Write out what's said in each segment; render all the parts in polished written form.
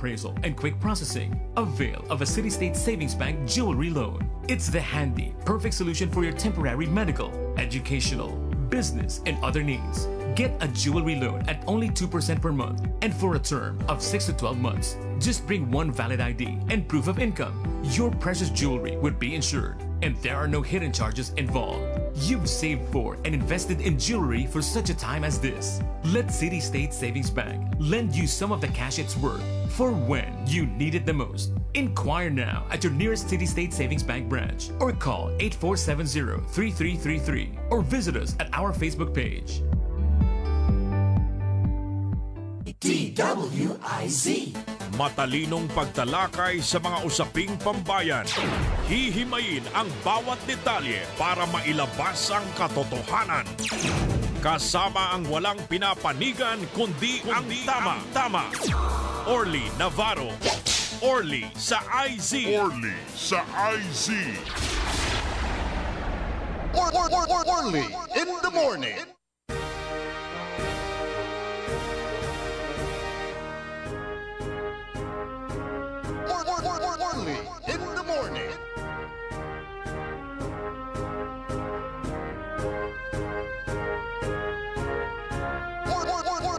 appraisal and quick processing. Avail of a City State Savings Bank jewelry loan. It's the handy, perfect solution for your temporary medical, educational, business, and other needs. Get a jewelry loan at only 2% per month and for a term of 6 to 12 months. Just bring one valid ID and proof of income. Your precious jewelry would be insured, and there are no hidden charges involved. You've saved for and invested in jewelry for such a time as this. Let City State Savings Bank lend you some of the cash it's worth for when you need it the most. Inquire now at your nearest City State Savings Bank branch or call 8470-3333 or visit us at our Facebook page. DWIZ. Matalinong pagtalakay sa mga usaping pambayan. Hihimayin ang bawat detalye para mailabas ang katotohanan. Kasama ang walang pinapanigan kundi ang tama. Orly Navarro. Orly sa IZ. Orly sa IZ. Orly in the morning. Orly in the morning.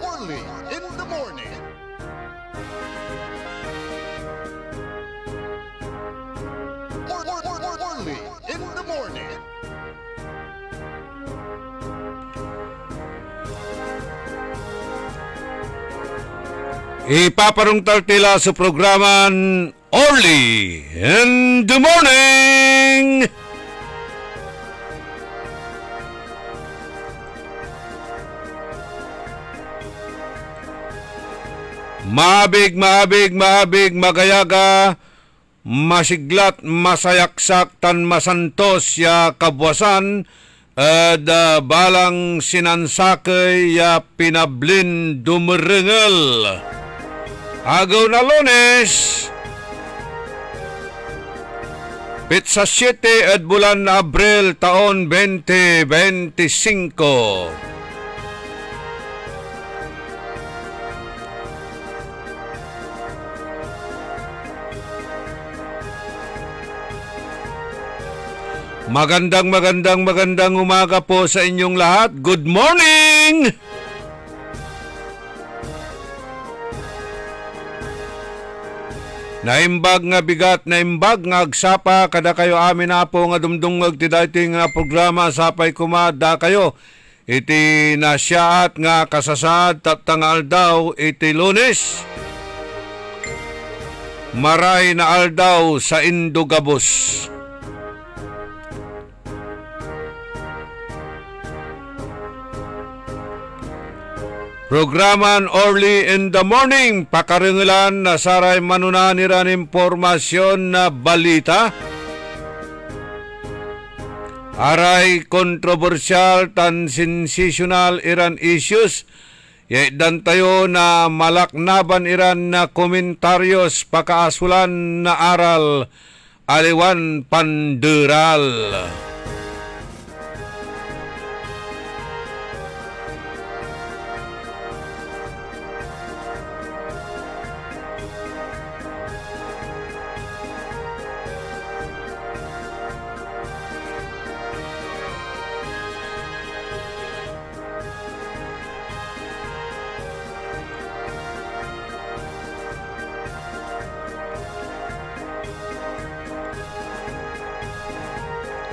Orly in the morning. Orly in the morning. Ipaparungtal tila sa programan Orly in the Morning. Maabig, magayaga, masiglat, masayaksak, tan masantos ya kabwasan, balang sinansakay ya pinablin dumerengel. Agaw na Lunes, Pitsa 7 at bulan na Abril taon 2025. Magandang umaga po sa inyong lahat. Good morning! Naimbag nga bigat, naimbag nga agsapa, kada kayo amin na po nga dumdungag ti dating nga programa sapay kumada kayo. Iti nasyaat nga kasasad tatangal daw iti Lunes. Maray na aldaw sa Indogabos. Programan Orly in the Morning, pakaringilan na saray manunan iran impormasyon na balita. Aray kontrobersyal tan sensational iran issues. Yaidan tayo na malaknaban iran na komentaryos pakaasulan na aral aliwan panderal.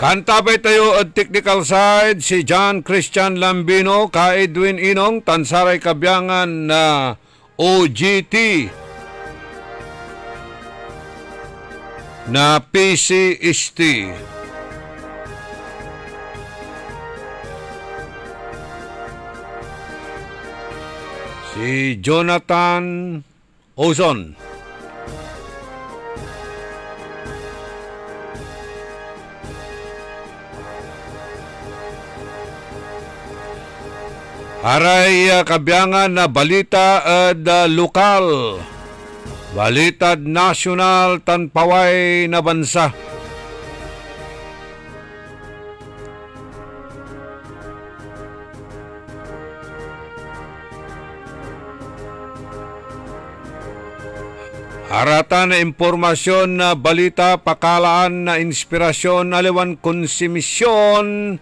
Kantabay tayo at technical side si John Christian Lambino, ka Edwin Inong, tansaray kabyangan na OGT na PCST. Si Jonathan Ozon. Aray kabyangan na balita at lokal, balitad nasyonal tanpaway na bansa. Harata na impormasyon na balita, pakalaan na inspirasyon, aliwan konsumisyon,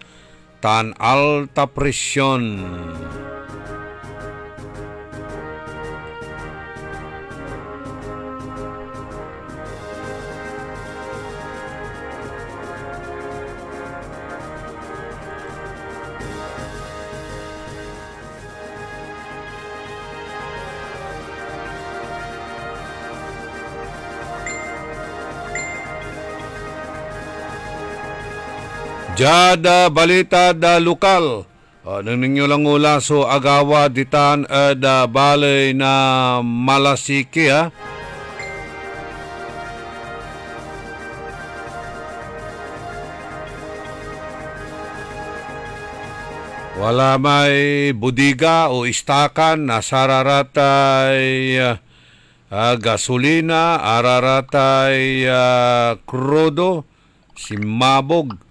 tan alta presyon. Jada balita da lokal. Nang ninyo lang ula so agawa ditan da balay na Malasiki ha. Wala may budiga o istakan na sararatay gasolina, araratay krudo, simabog.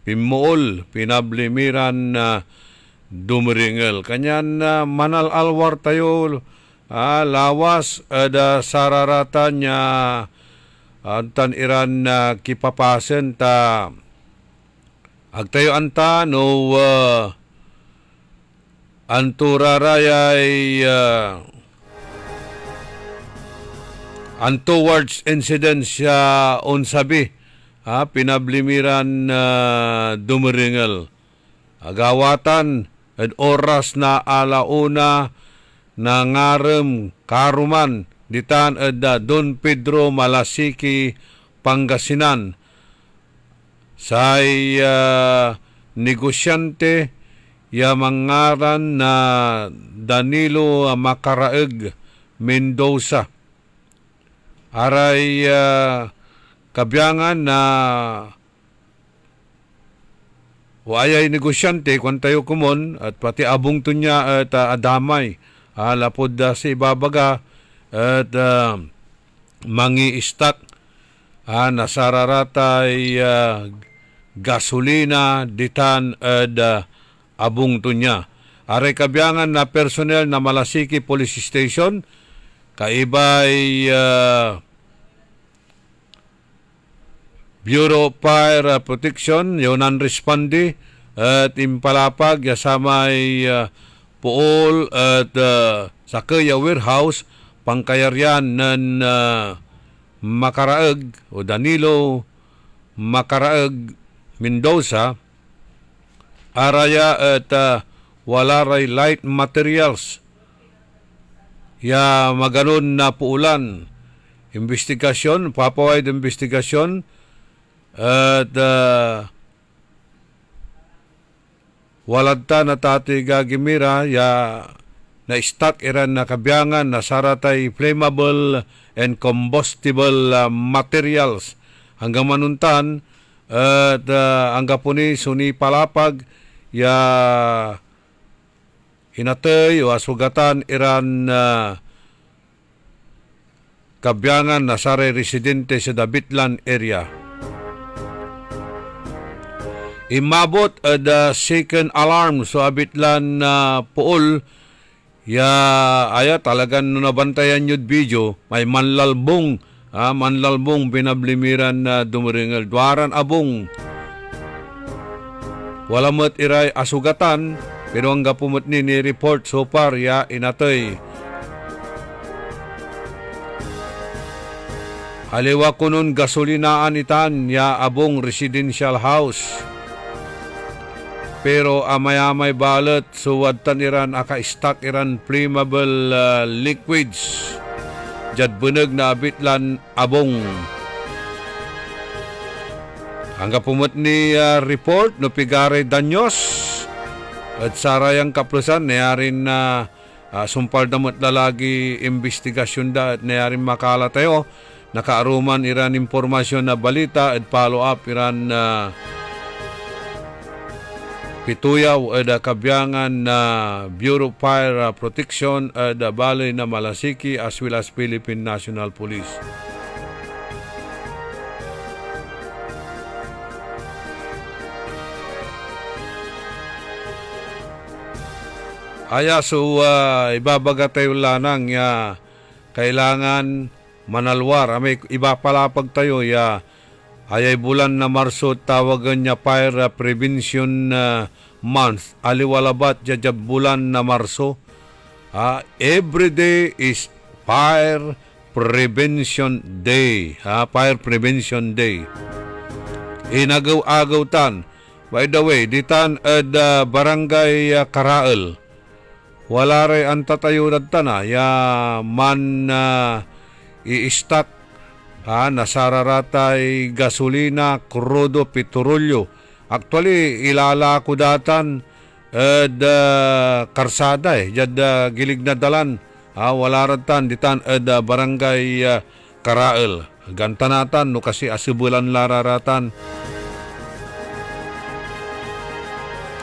Pimuol, pinablimiran na dumiringel. Kanyan manal alwar tayo, lawas ada sararata niya antan iran na kipapasen ta agtayo anta no anturarayay untowards incident siya unsabi pinablimiran dumiringel. Agawatan at oras na alauna na ngarem karuman ditan at Don Pedro Malasiki, Pangasinan. Say negosyante ya mangaran na Danilo Macaraeg Mendoza. Aray kabyangan na wayay negosyante kung tayo kumon at pati abong to niya at adamay lapod sa ibabaga at mangi-istak nasararatay gasolina ditan at abong to niya. Aray kabyangan na personnel na Malasiki Police Station kaibay Bureau of Fire Protection, yonan respondi at impalapag yasamay puol at sakaya warehouse pangkayaryan ng Macaraeg o Danilo Macaraeg Mendoza araya at walaray light materials ya maganon na puulan investigasyon, papawid investigasyon at walad ta na tati gagimira ya na stock iran na kabyangan na saratay flammable and combustible materials hanggang manuntan at hanggang puni suni palapag ya hinatay o asugatan iran kabyangan na sare residente sa Dabitlan area. Imabot the second alarm so abitlan na puol ya aya talagang nabantayan yun video may manlalbong pinablimiran na dumiringel duaran abong wala mo't iray asugatan pero ang gapumot ni report so far ya inatoy haliwa kunon gasolinaan itan ya abong residential house. Pero amay-amay balat suwadtan iran aka-stock iran flammable liquids. Jad bunag na abitlan abong. Hangga pumot ni report no pigare danyos at sarayang kaplusan nayarin na sumpal damot lalagi investigasyon da at nayarin makala tayo nakaaruman iran impormasyon na balita at follow up iran pituyaw ada kabyangan na Bureau of Fire Protection ada balay na Malasiki as well as Philippine National Police. Aya so ibabaga tayo lanang ya kailangan manalwar. May iba palapag tayo ya ayay bulan na Marso tawagan niya Fire Prevention Month. Aliwalabat jajab bulan na Marso. Every day is Fire Prevention Day. Fire Prevention Day. Inagaw-agaw tan. By the way, ditan barangay Karaal. Wala rin ang tatayo na ya man i-stock nasararatay gasolina, krudo, petrolyo. Actually, ilalako datan karsada jad gilig na dalan. Wala ratan ditan barangay Karaal. Gantanatan no kasi asubulan lararatan.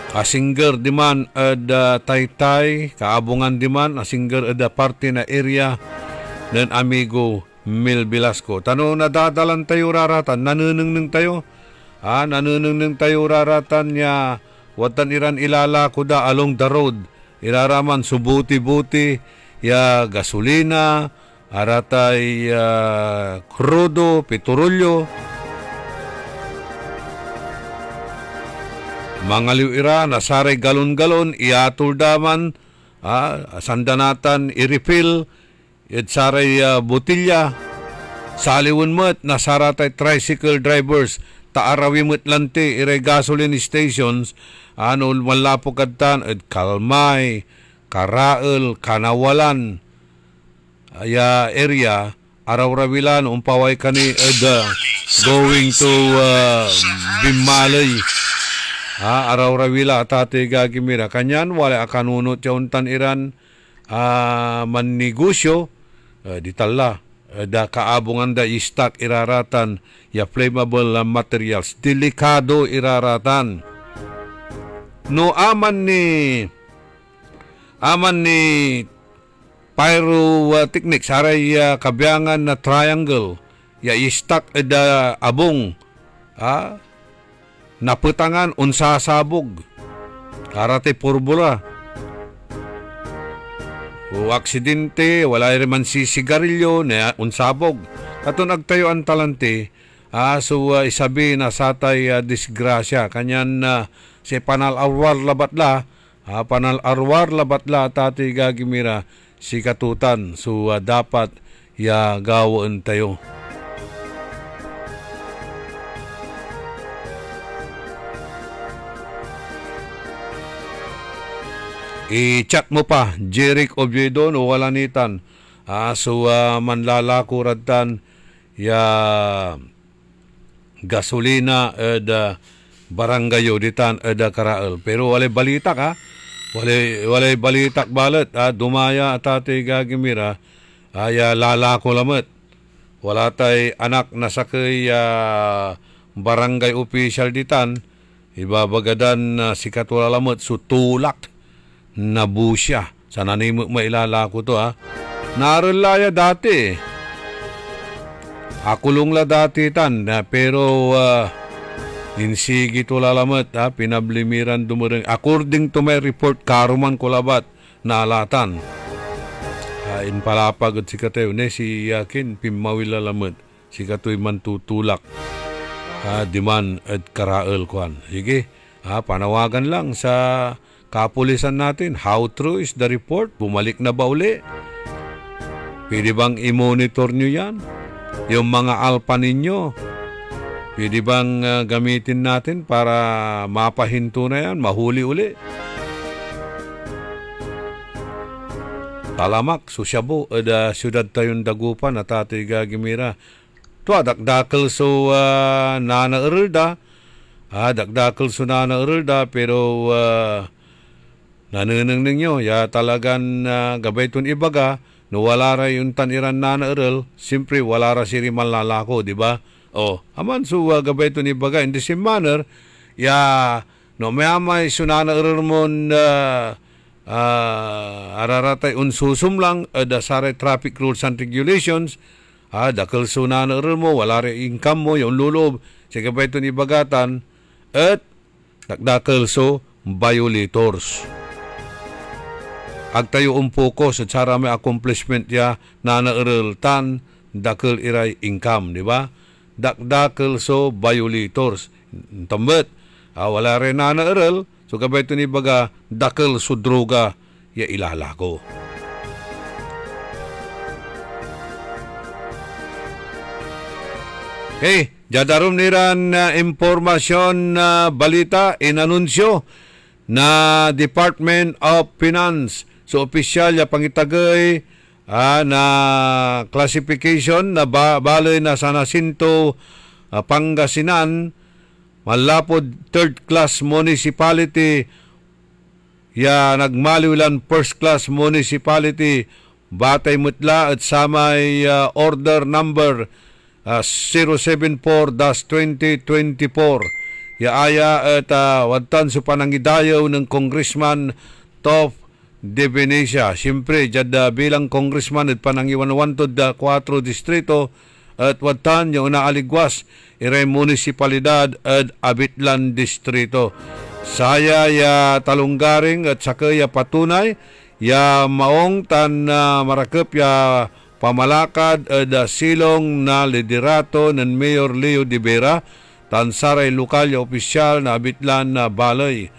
Asingger diman Taytay, kaabungan diman asingger party na area ng amigo Mil Velasco. Tano nadadalan tayo raratan, nanunung tayo. Nanunung tayo raratan niya, watan iran ilalako da along the road. Iraraman subuti-buti, ya gasolina, aratay krudo, petrolyo. Mangaliw ira, nasaray galon-galon, iatol daman, sandanatan, i-refill, saray botilya, saliwan mo't, nasaratay tricycle drivers, taarawi mo't lante, iray gasoline stations, malapo kadtan, Kalmay, Karaal, Kanawalan, area, araw-rawilan, umpaway kani, going to Bimalay, araw-rawila atate gagimira kanyan wala akanunot yauntan iran mannegosyo ditala da kaabungan da istak iraratan ya flammable materials delikado iraratan no aman ni pyrotechnics saray kabyangan na triangle ya istak da abong naputangan unsa sabog karate purbula o aksidente wala rin man sisigarilyo na unsabog katon agtayo ang talante isabi na satay disgrasya kanyan si panal arwar labatla tati gagimira si katutan dapat ya gawon tayo. I-chat mo pa, Jeric Oviedo, no wala nitan. Manlalako radtan, ya gasolina barangayo ditan Karaal. Pero walay balita ka, walay balitak balat, dumaya atate gagimira, lalako lamat. Wala tay anak na sakay barangay official ditan, ibabagadan si katula lamat, sutulak. Nabusya. Sana ni mailalako to Narulaya dati. Akulong la dati tan. Pero insigi to lalamat pinablimiran dumureng. According to my report, karuman kulabat na alatan. Inpalapagod si katayo. Si yakin pimawil lalamat. Si katoy man tutulak. Diman at Karaal kuan. Sige. Panawagan lang sa kapulisan natin, how true is the report? Bumalik na ba uli? Pwede bang i-monitor nyo yan? Yung mga alpa ninyo, pwede bang gamitin natin para mapahinto na yan, mahuli uli? Talamak, Susyabo, siyudad tayong Dagupan, at Tatay Gagimira. Ito, dakdakal so Nana Erda, dakdakal so Nana Erda, pero nanunang ninyo, ya talagan gabay tun ibaga, no wala ra yung taniran na naeral, simpre wala ra siri manlalako, di ba? Aman so gabay tun ibaga, in the same manner, ya no may sunana eral mon araratay unsusum lang, saray traffic rules and regulations, dakal sunana eral mo, wala ra income mo, yung lulob, sa gabay tun ibagatan, at dakdakal so violators. Agtayo focus at sara may accomplishment ya na naeral tan dakkel iray income, di ba? Dakdakel so violators. Tambet, wala rin na naaral, so kabay ito ni baga, dakkel so droga, ya ilalako. Okay, jadarom niran impormasyon na balita, inanunsyo na Department of Finance. So, opisyal ya pangitagay na classification na baloy na San Jacinto, Pangasinan, malapod third class municipality, ya nagmaliwlan first class municipality, batay mutla at samay order number 074-2024. Yaaya at wadtan sa panangidayaw ng Congressman Toph de Venecia. Siyempre, bilang congressman at panangiwanwantod 4 distrito at wadtan yung naaligwas iray munisipalidad at Abitlan distrito. Saya ya talunggaring at sakaya patunay ya maong tan marakep ya pamalakad at silong na liderato ng Mayor Leo de Vera, tansaray lokal ya opisyal na Abitlan na balay.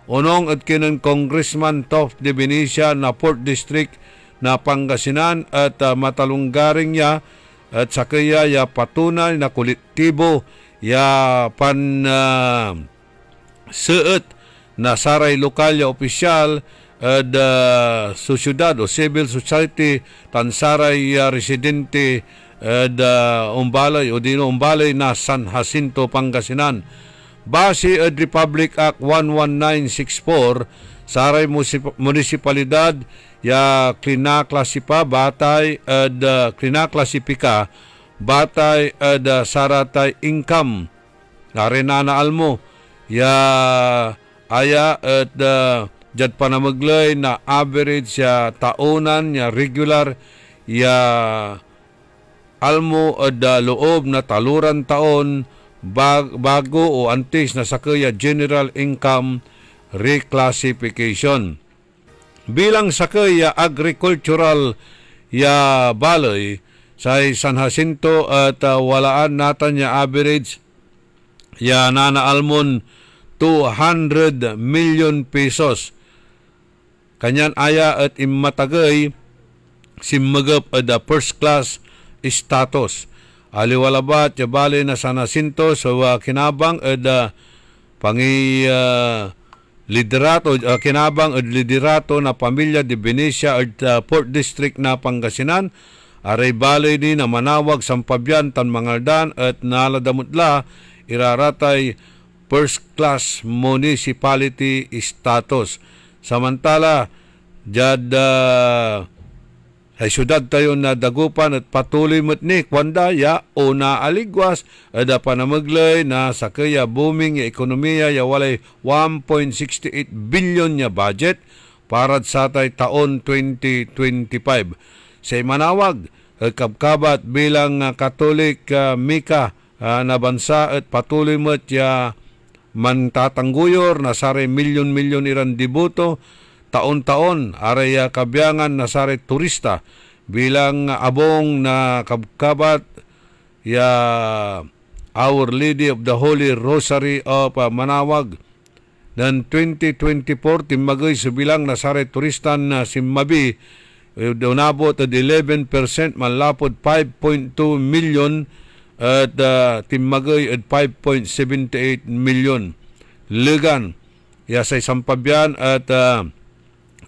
Unong at kinang Congressman Toph de Venecia na 4th District na Pangasinan at matalunggaring niya at sakaya ya patunay na kolektibo ya seet na saray lokal ya opisyal at sosyudad o civil society tansaray residente at umbalay o dino umbalay na San Jacinto, Pangasinan. Base at Republic Act 11964, saray munisipalidad ya klinaklasipa batay at klinaklasipika batay at saratay income narinana almo ya aya at jad panamaglay na average ya taonan ya regular ya almo at loob na taluran taon bago o antes na sakaya general income reclassification. Bilang sakaya agricultural ya balay sa San Jacinto at walaan natan ya average ya nanaalmon 200 million pesos. Kanyan aya at imatagay simmagap at first class status. Aliwalabat ya balay na San Jacinto so kinabang at liderato kinabang at liderato na pamilya de Venecia at 4th District na Pangasinan. Aray balay ni na manawag sampabyan tan mangaldan at naladamutla iraratay first class municipality status. Samantala, jad ay syudad tayo na dagupan at patuloy matnik wanda ya o naaligwas at panamaglay na sakaya booming ya ekonomiya ya walay 1.68 billion ya budget para sa taon 2025. Sa manawag, kabkabat bilang Katolik Mika na bansa at patuloy mat ya mantatangguyor na sare milyon-milyon iran dibuto taon-taon aray kabyangan na sare turista bilang abong na kabkabat ya Our Lady of the Holy Rosary of Manawag dan 2024 timmagay sa bilang na sare turistan na simmabi donabot at 11% malapod 5.2 million at timmagay at 5.78 million. Legan, ya sa sampabyan at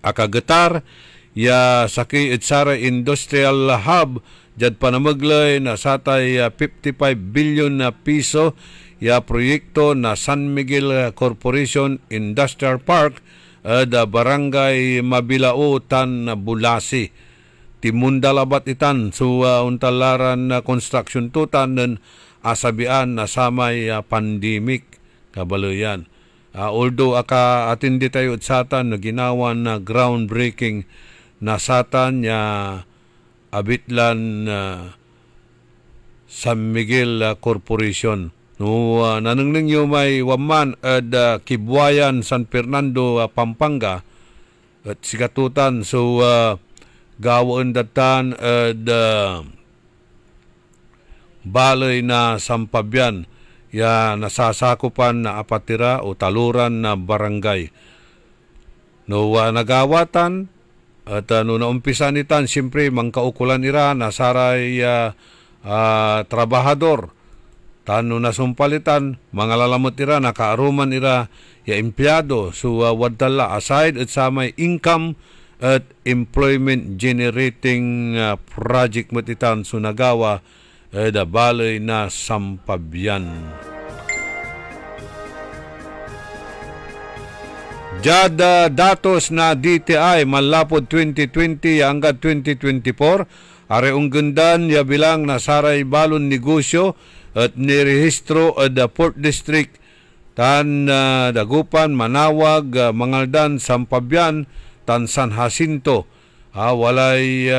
akagatar, ya sakay at sara industrial hub, jad panamaglay na satay 55 billion na piso, ya proyekto na San Miguel Corporation Industrial Park at Barangay Mabilao, Tan Bulasi. Timundalabat itan so untalaran na construction tutan ng asabian na samay pandemic kabalayan. Although atindi tayo at satan na ginawan na groundbreaking na satan ya Abitlan San Miguel Corporation. No, nanangling yung may waman at Kibuayan, San Fernando, Pampanga at sigatutan so gawaan datan at balay na sampabyan ya nasasakupan na apatira o taluran na barangay. No nagawatan at no naumpisa nitan siyempre mangkaukulan ira nasaray trabahador tano nasumpalitan mga lalamot ira nakaaruman ira ya empleyado so wadala aside at sa may income at employment generating project matitan so nagawa da balay na sampabyan. Jada datos na DTI malapod 2020 hanggang 2024 are unggundan ya bilang nasaray balon negosyo at nirehistro da Port District tan Dagupan, Manawag, Mangaldan, Sampabyan, tan San Jacinto. Walay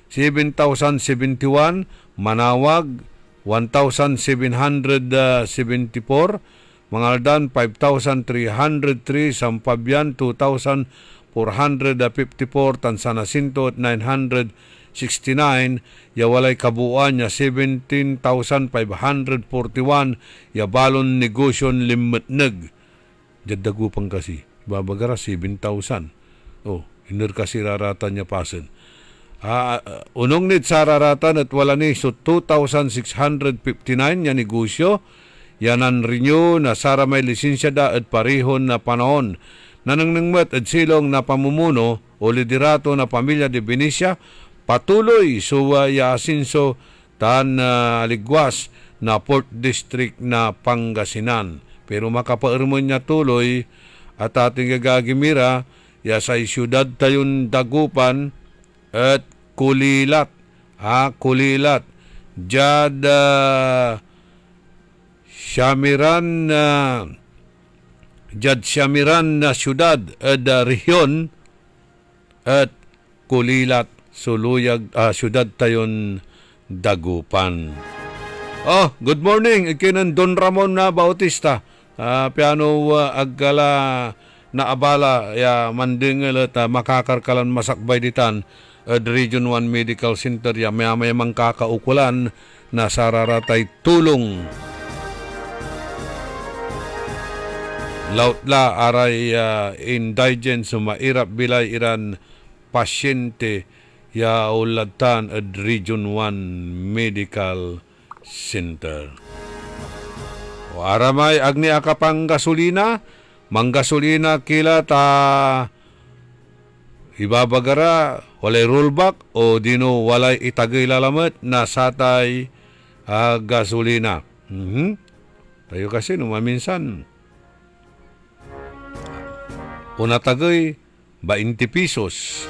7,071, Manawag 1,774, Mangaldan 5,303, Sampabyan 2,454, tan San Jacinto at 969, ya walay kabuuan ya 17,541, ya balon negosyon limitneg. Jadagupang kasi, babagara 7,000. Iner kasi raratan niya pasen. Unong nit sa raratan at wala ni so 2,659 ya negosyo, yanan renew na sara may lisensya da at parihon na panahon. Nanangnangmat at silong na pamumuno o liderato na pamilya de Benicia, patuloy suwa ya asinso tan aligwas na Port District na Pangasinan. Pero makapairmon niya tuloy at ating gagagimira ya sa siyudad tayon Dagupan at Kulilat. Kulilat. Jad Syamiran na siyudad at rehiyon at Kulilat. Suluyag siyudad tayon Dagupan. Good morning. Ikinan Don Ramon na Bautista. Piano agala na abala ya mandingal at makakarkalan masakbay ditan at Region 1 Medical Center ya may mangkakaukulan na sararatay tulong. Lautla aray indigent sumairap bilay iran pasyente ya ulatan at Region 1 Medical Center. Aramay agni akapang gasolina, manggasolina kila ta ibabagara walay rollback o dino walay itagay lalamat na satay gasolina. Tayo kasi maminsan una tagay 20 pesos.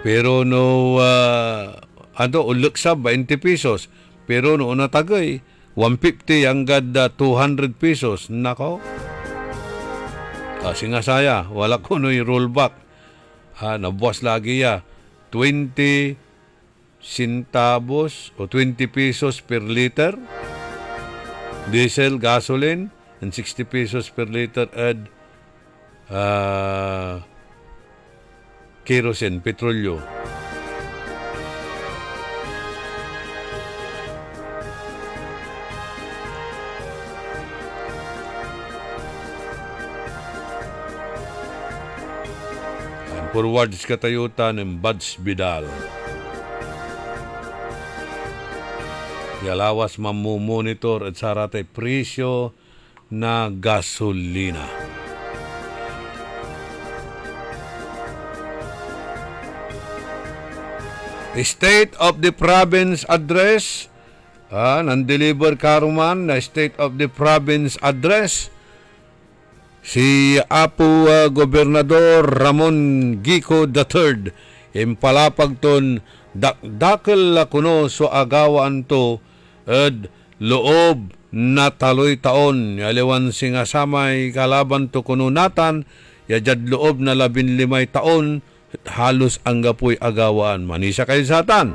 Pero no uluksa 20 pesos. Pero no una tagay 150 hanggang 200 pesos. Nako. Singa saya, wala ko no rollback. Nabuwas lagi ya. 20 centavos o 20 pesos per liter. Diesel, gasoline, and 60 pesos per liter at kerosene, petrolyo. Forward sa katayutan ng Buds Vidal. Yalawas mamumonitor at saratay presyo na gasolina. State of the Province Address. Nandeliver karuman na State of the Province Address. Si Apo Gobernador Ramon Gico III impalapag ton dakil kuno so agawaan to at loob na taloy taon yaliwan singa samay kalaban to kuno natan yajad loob na 15 taon halos ang gapoy agawaan manisa kay satan.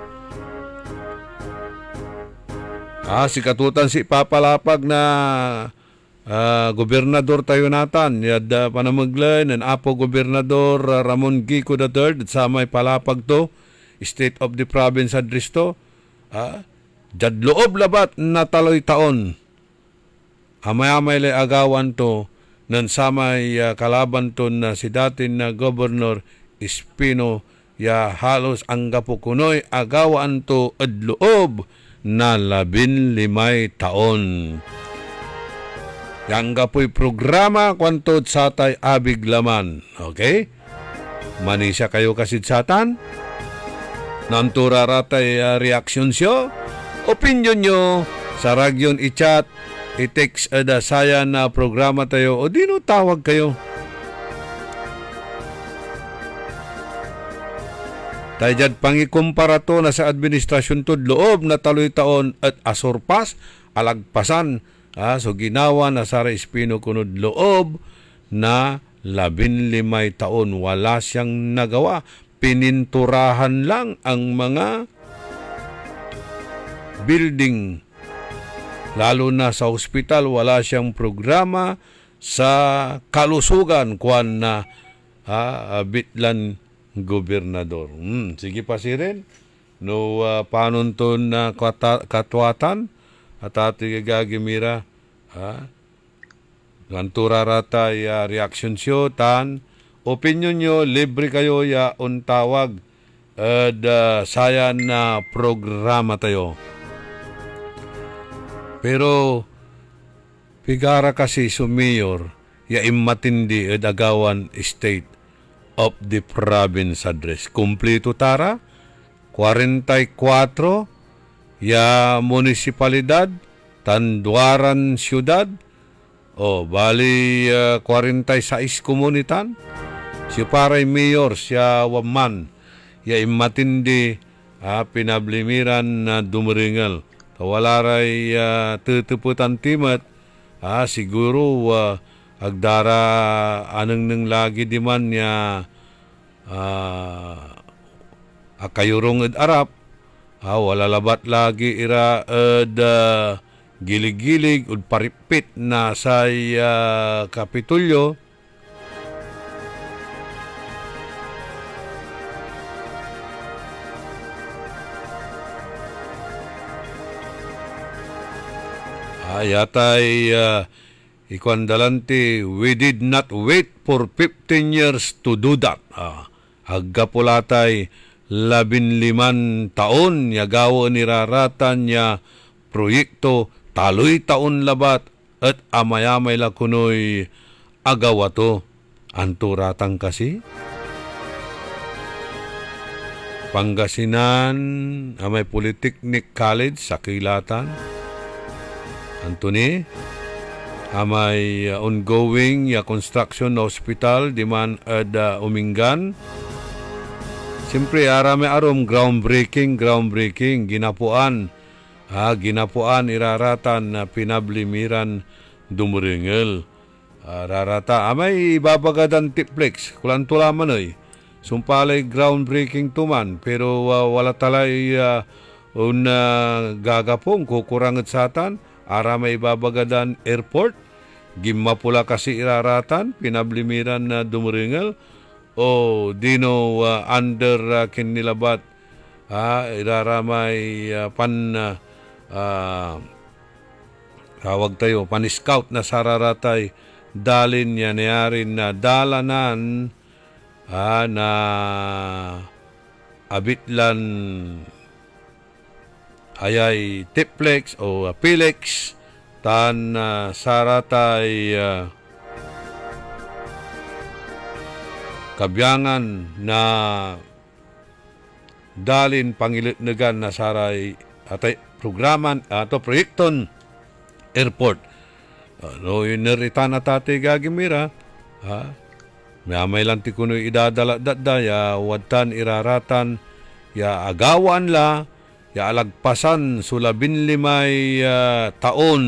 Si katutan si papalapag na gobernador tayo natan, yad panamaglan ng Apo Gobernador Ramon Gico III at sa may palapag to, State of the Province Address to, Jad loob labat na taloy taon. Amay-amay lay agawan to nan samay kalaban to na si datin na Gobernador Espino ya halos ang gapukunoy agawaan to adloob na 15 taon. Yang gapoy programa kwantod satay abig laman. Okay? Manisya kayo kasidsatan? Nantura ratay reaksyon siyo? Opinion nyo sa Ragyon i-chat, i-text ada saya na programa tayo o dino tawag kayo. Tayo dyan pangikumpara to na sa administrasyon to loob na taloy taon at asurpas, alagpasan. So ginawa na Sara Espino kunod loob na 15 taon. Wala siyang nagawa. Pininturahan lang ang mga building. Lalo na sa ospital, wala siyang programa sa kalusugan kuan na bitlan gobernador. Sige pa si Ren. No panunton na katwatan at ati gagimira gantura ratay reaksyon siyo tan opinion nyo libre kayo ya untawag saya na programa tayo. Pero pigara kasi sumayor ya immatindi agawan state of the province address. Kumplito tara 44 ya munisipalidad Tanduaran siyudad bali 46 komunitan. Si paray mayor siya waman ya immatindi pinablimiran na dumaringal. Walaray tutuputan timat siguro agdara aneng neng lagi di man ya akayurong ed arap wala labat lagi ira ed gilig-gilig ud paripit na say Kapitulyo. Yatay ikwandalanti, we did not wait for 15 years to do that. Aggapulatay 15 taon yagawa niraratan niya proyekto taloy taon labat at amayamay lakunoy agawa to. Anturatang kasi Pangasinan amay Polytechnic College sa Kilatan. Antony, amay ongoing construction hospital di man Umingan. Siyempre, arami arom groundbreaking, ginapuan iraratan na pinablimiran dumuringel. Rarata, amay babagadan tiplex, kulantulaman ay. Sumpalay groundbreaking tuman, pero wala talay gagapong kukurangat satan. Aramay babagadan airport, gimapula kasi iraratan, pinablimiran na dumuringel. Dino under kinilabat iraramay tawag tayo pan-scout na sararatay dalin niya nayarin na dalanan na abitlan ayay tiplex o pilex tan saratay kabyangan na dalin pangilitnegan na saray atay programan ato proyekton airport. Ineritan na tate gagimira may lang ti kuno idadala ya wadtan iraratan ya agawan la ya alagpasan sulabin 15 taon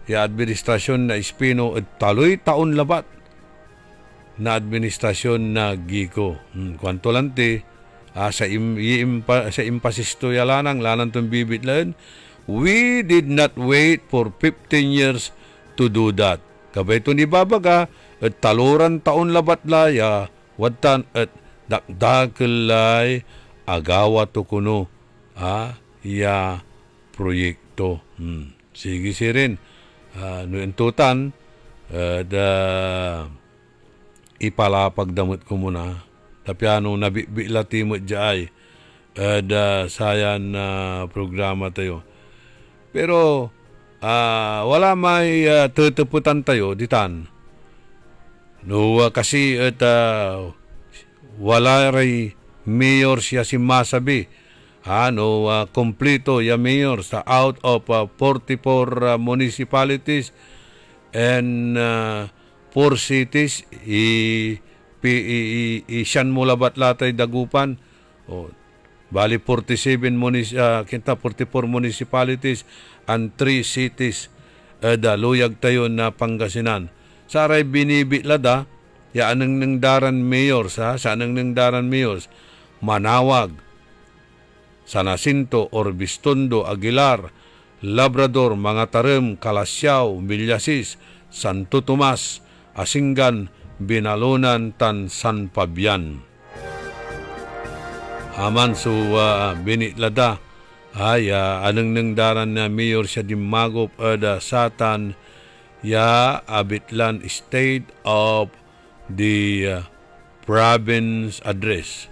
ya administrasyon na Espino at taloy taon labat na administrasyon na Gico. Kwanto lanti sa emphasis to yalanang lanang tong bibitlan, we did not wait for 15 years to do that. Kabay ito ni babaga at taluran taon labat laya wadtan at dakdakelay agawa to kuno ya proyekto. Sige si rin. Nuentutan, ipalapagdamot ko muna. Tapi nabibila mo dyan sayan na programa tayo. Pero wala may tutuputan tayo ditan. No, kasi wala ray mayor siya si masabi. Kompleto ya mayor sa out of 44 municipalities and 4 cities isyan mo labat latay dagupan. Bali 44 municipalities and 3 cities luyag tayo na Pangasinan. Saray binibilada ya anang nangdaran mayors sa anang nangdaran mayors Manawag, San Jacinto, Orbistondo, Aguilar, Labrador, Mangatarem, Calasiao, Villasis, Santo Tomas, Asingan, Binalunan, tan San Fabian. Aman binitlada ay anang nangdaran na mayor siya dimagop satan ya abitlan state of the province address.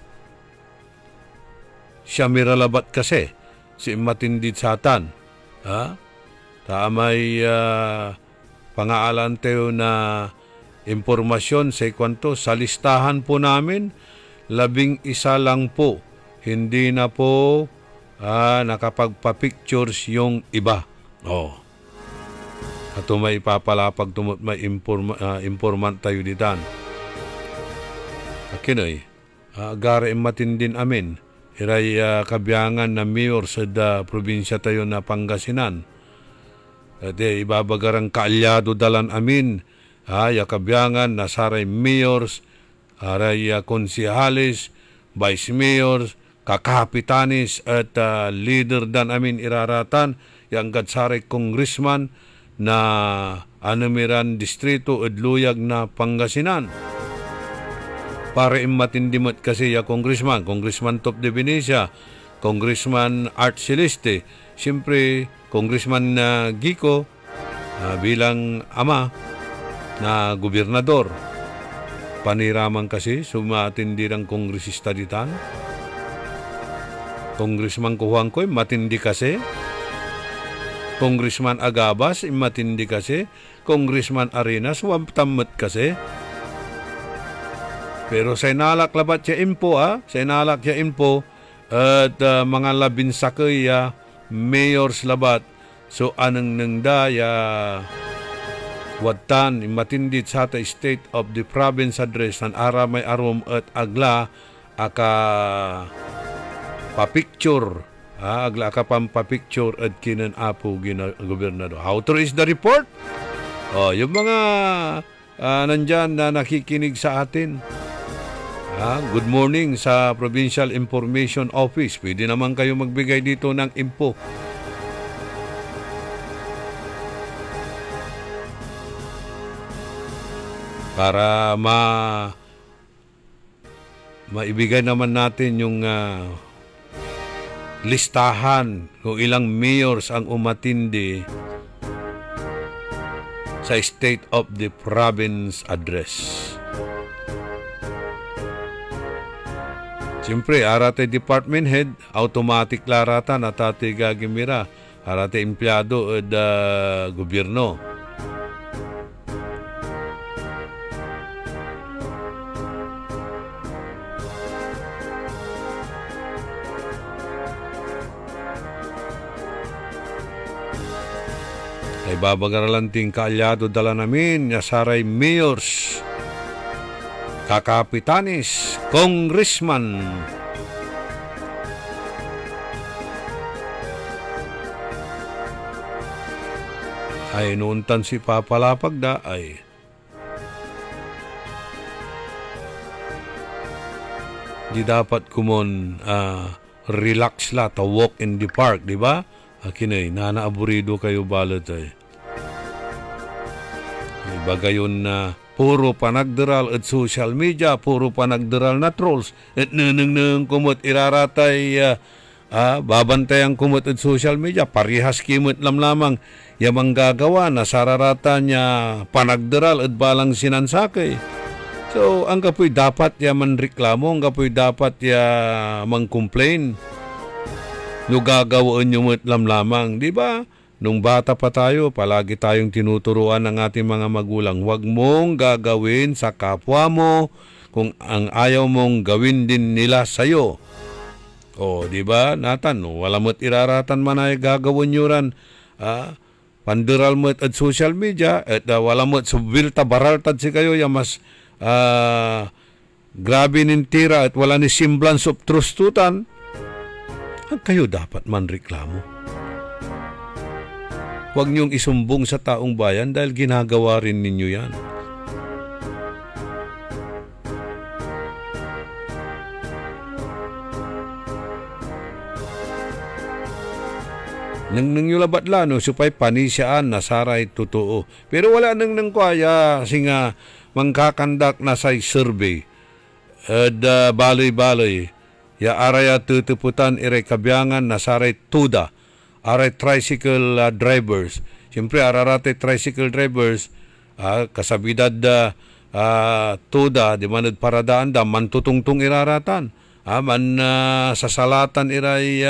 Siya miralabat kasi si matindid satan. Tamay pangaalan tayo na impormasyon sa kwanto sa listahan po namin 11 lang po. Hindi na po nakapagpa-pictures yung iba. Ato may ipapalapag tumot may informant tayo ditan. Akinoy, agara matindin amin. Iray kabiyangan na mayor sa probinsya tayo na Pangasinan. At ibabagarang kaalyado dalan amin. Ya kabiyangan na saray mayors, aray konsihalis, vice mayors, kakapitanis at leader dan amin iraratan. Yang gadsaray congressman na Anamiran Distrito Udluyag na Pangasinan. Para matindimot kasi ya Congressman Top de Venecia, Congressman Art Celeste, siyempre Congressman Gico bilang ama na gobernador. Paniraman kasi sumatindirang kongresista ditan. Congressman Kuhangkoy matindi kasi. Congressman Agabas matindi kasi. Congressman Arenas wamtamot kasi. Pero sa inalak labat siya info sa inalak siya info at mga labinsakay mayors labat. So anang nangdaya watan matindit sa ta state of the province address ng aramay arom at agla aka papicture agla aka pampapicture at kinan apo gobernador. How true is the report? Yung mga nandyan na nakikinig sa atin. Good morning sa Provincial Information Office. Pwede naman kayo magbigay dito ng info. Para maibigay naman natin yung listahan kung ilang mayors ang umatindi sa State of the Province Address. Siyempre, arate department head, automatic larata na tate gagimira. Arate empleyado at gobyerno. Ay babagaralan ting kaalyado dala namin, yasaray mayors, kakapitanis, congressman. Ay noontan si papalapag da ay di dapat kumon relax la to walk in the park, di ba? Akinay, nanaaburido kayo balot ay. Bagayon na puro panagderal at social media, puro panagderal na trolls at nang kumot iraratay babantayan kumot at social media, parihas kimot lamang yamang gagawa na sararata niya panagderal at balang sinansakay. So, ang kapoy dapat ya manreklamo, ang kapoy dapat ya mang-complain. No gagawin nyo mo't lamang, di ba? Nung bata pa tayo, palagi tayong tinuturuan ng ating mga magulang, huwag mong gagawin sa kapwa mo kung ang ayaw mong gawin din nila sa'yo. O, di ba, Nathan, no? Wala mo't iraratan man ay gagawin nyo ran. Panderal mo't at social media, at wala mo't subilta baraltad si kayo, ya mas grabe nintira at wala ni semblance of trustutan. Ang kayo dapat man reklamo. Huwag niyong isumbong sa taong bayan dahil ginagawa rin ninyo yan. Nang yulabat la, no, supay panisiyaan na saray totoo. Pero wala nang kwaya, singa mangkakandak na say survey. Baloy-baloy, ya araya tutuputan iray kabyangan na saray tuda, aray tricycle drivers. Siyempre, ararate tricycle drivers, kasabidad tuda, di manad paradaan da, mantutungtung iraratan. Sasalatan iray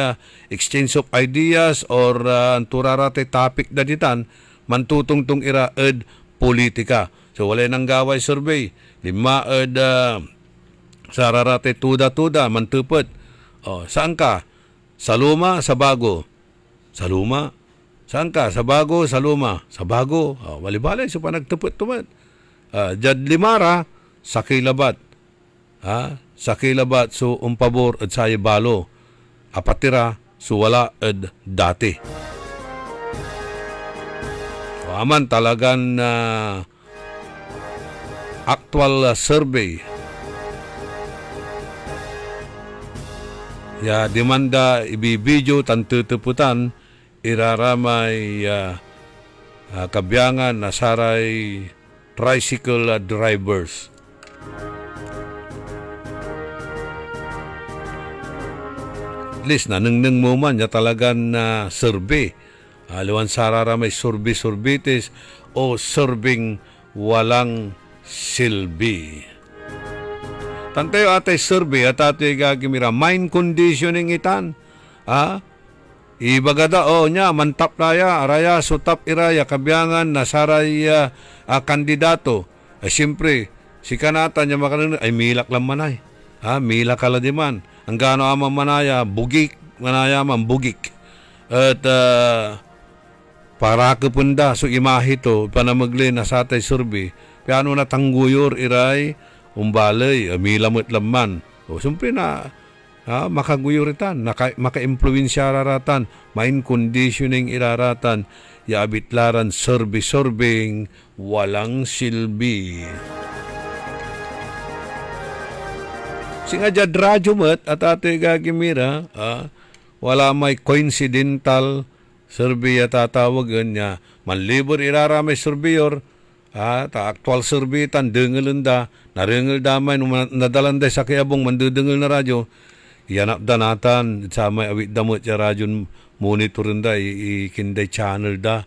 exchange of ideas or turarate topic daditan, mantutungtung ira ed politika. So, wala nang gaway survey. Lima ed sararate tuda-tuda, mantupot. Saan ka? Sa luma, sa bago. Sa luma. Saan ka? Sa bago, sa luma. Sa bago. Walibalay, so pa nagtupot-tupot. Jad limara, sa kilabat. Sa kilabat, so umpabor at sayo balo. Apatira, so wala ed dati. Aman talagan actual survey. Ya demanda ibibidyo tantutuputan iraramay kabyangan na saray tricycle drivers. At least na nang mo man ya talagan na survey. Alawan sarara may survey-surbitis o serving walang silbi. Tantayo atay survey at atay gagimira mind conditioning itan. Ibagada nya mantap raya araya sutap iraya kabyangan na saray kandidato. Siyempre si kanata nya makanan ay milak lang manay. Milak kala di man. Ang gano ama manaya bugik manaya man bugik. At para kapunda so imahito panamagli na sa atay survey. Piano na tangguyor iray umbalay, milamot laman. Siyempre na makaguyuritan, maka-impluensya raratan, mind conditioning iraratan, yaabitlaran, survey-surveying, walang silbi. Singa dyan radyo mat at ate gagimira, wala may coincidental survey at tatawagan niya, manlibor iraramay surveyor, actual survey tan dengelenda narengal damay nadalan day sa kayabong mandudengel na radyo yanap danatan sa may awit damot sa radyo monitorin da ikinday channel da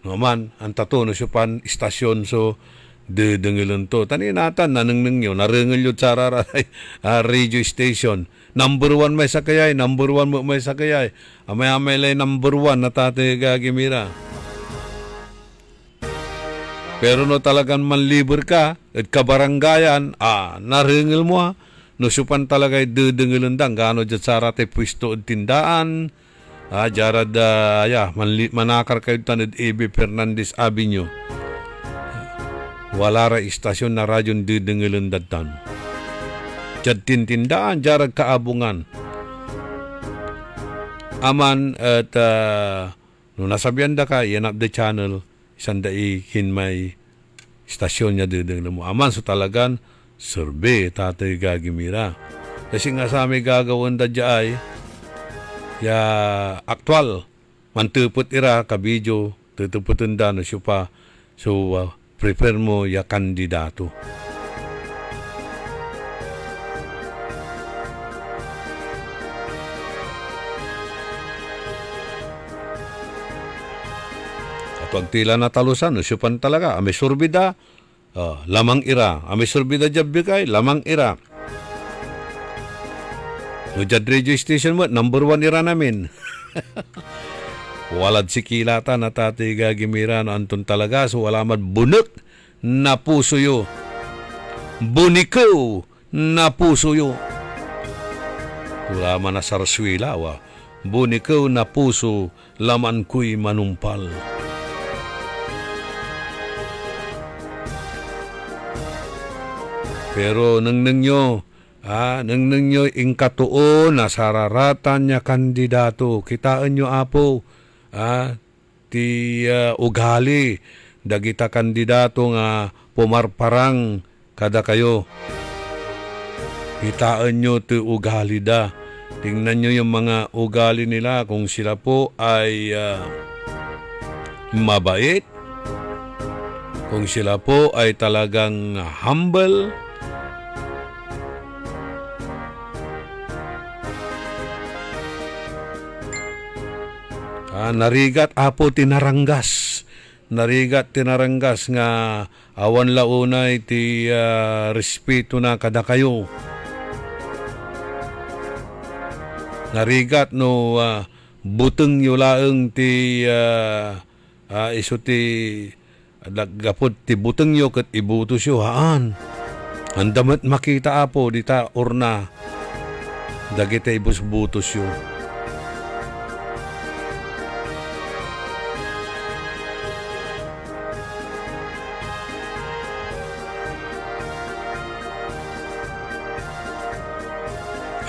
naman ang tato no supan istasyon so dedengelan to taninatan nanengneng yo narengal yo sa radio station number 1 may sakayay number 1 mo may sakayay amay lay number 1 na tate gagimira. Pero no talagang manlibor ka at kabaranggayan, naringil mo no supan talagay dedengelendang gano dyan sarate pwisto at tindaan, jarad manakar kayo tanid A.B. Fernandez Avenue. Wala ra istasyon na radyon dedengelendatan. Dyan tindaan, jarad kaabungan. Aman at no nasabihan da ka, yan up the channel, sandai hinmay istasyon niya dudeng mo. Aman so talagan survey tatay gagimira. Kasi nga sa amin gagawin da ay ya aktual mantupot ira ka video tutuputin da no siya pa so prepare mo ya kandidato. Pag tila natalusan, usupan talaga. Ame surbida, lamang ira. Ame surbida jabbikay, lamang ira. No, dyan radio station mo, number 1 ira namin. Walad si kilata na tati gagimira no anton talaga. So wala man bunot na puso yo. Bunikaw na puso yo. Wala man na saraswila wa. Bunikaw na puso, laman ko'y manumpal. Pero nang nyo ingkatuon na sararatan niya kandidato. Kitaan nyo apo, ti ugali, dagita kandidato nga pumarparang kada kayo. Kitaan nyo ti ugali da. Tingnan nyo yung mga ugali nila kung sila po ay mabait, kung sila po ay talagang humble, narigat apo tinaranggas nga awan launay ti respeto na kada kayo. Narigat no buteng yulaeng ti iso ti gapod ti buteng yo ket ibutos yo haan. Andamet makita apo dita orna dagita ibus-butos yo.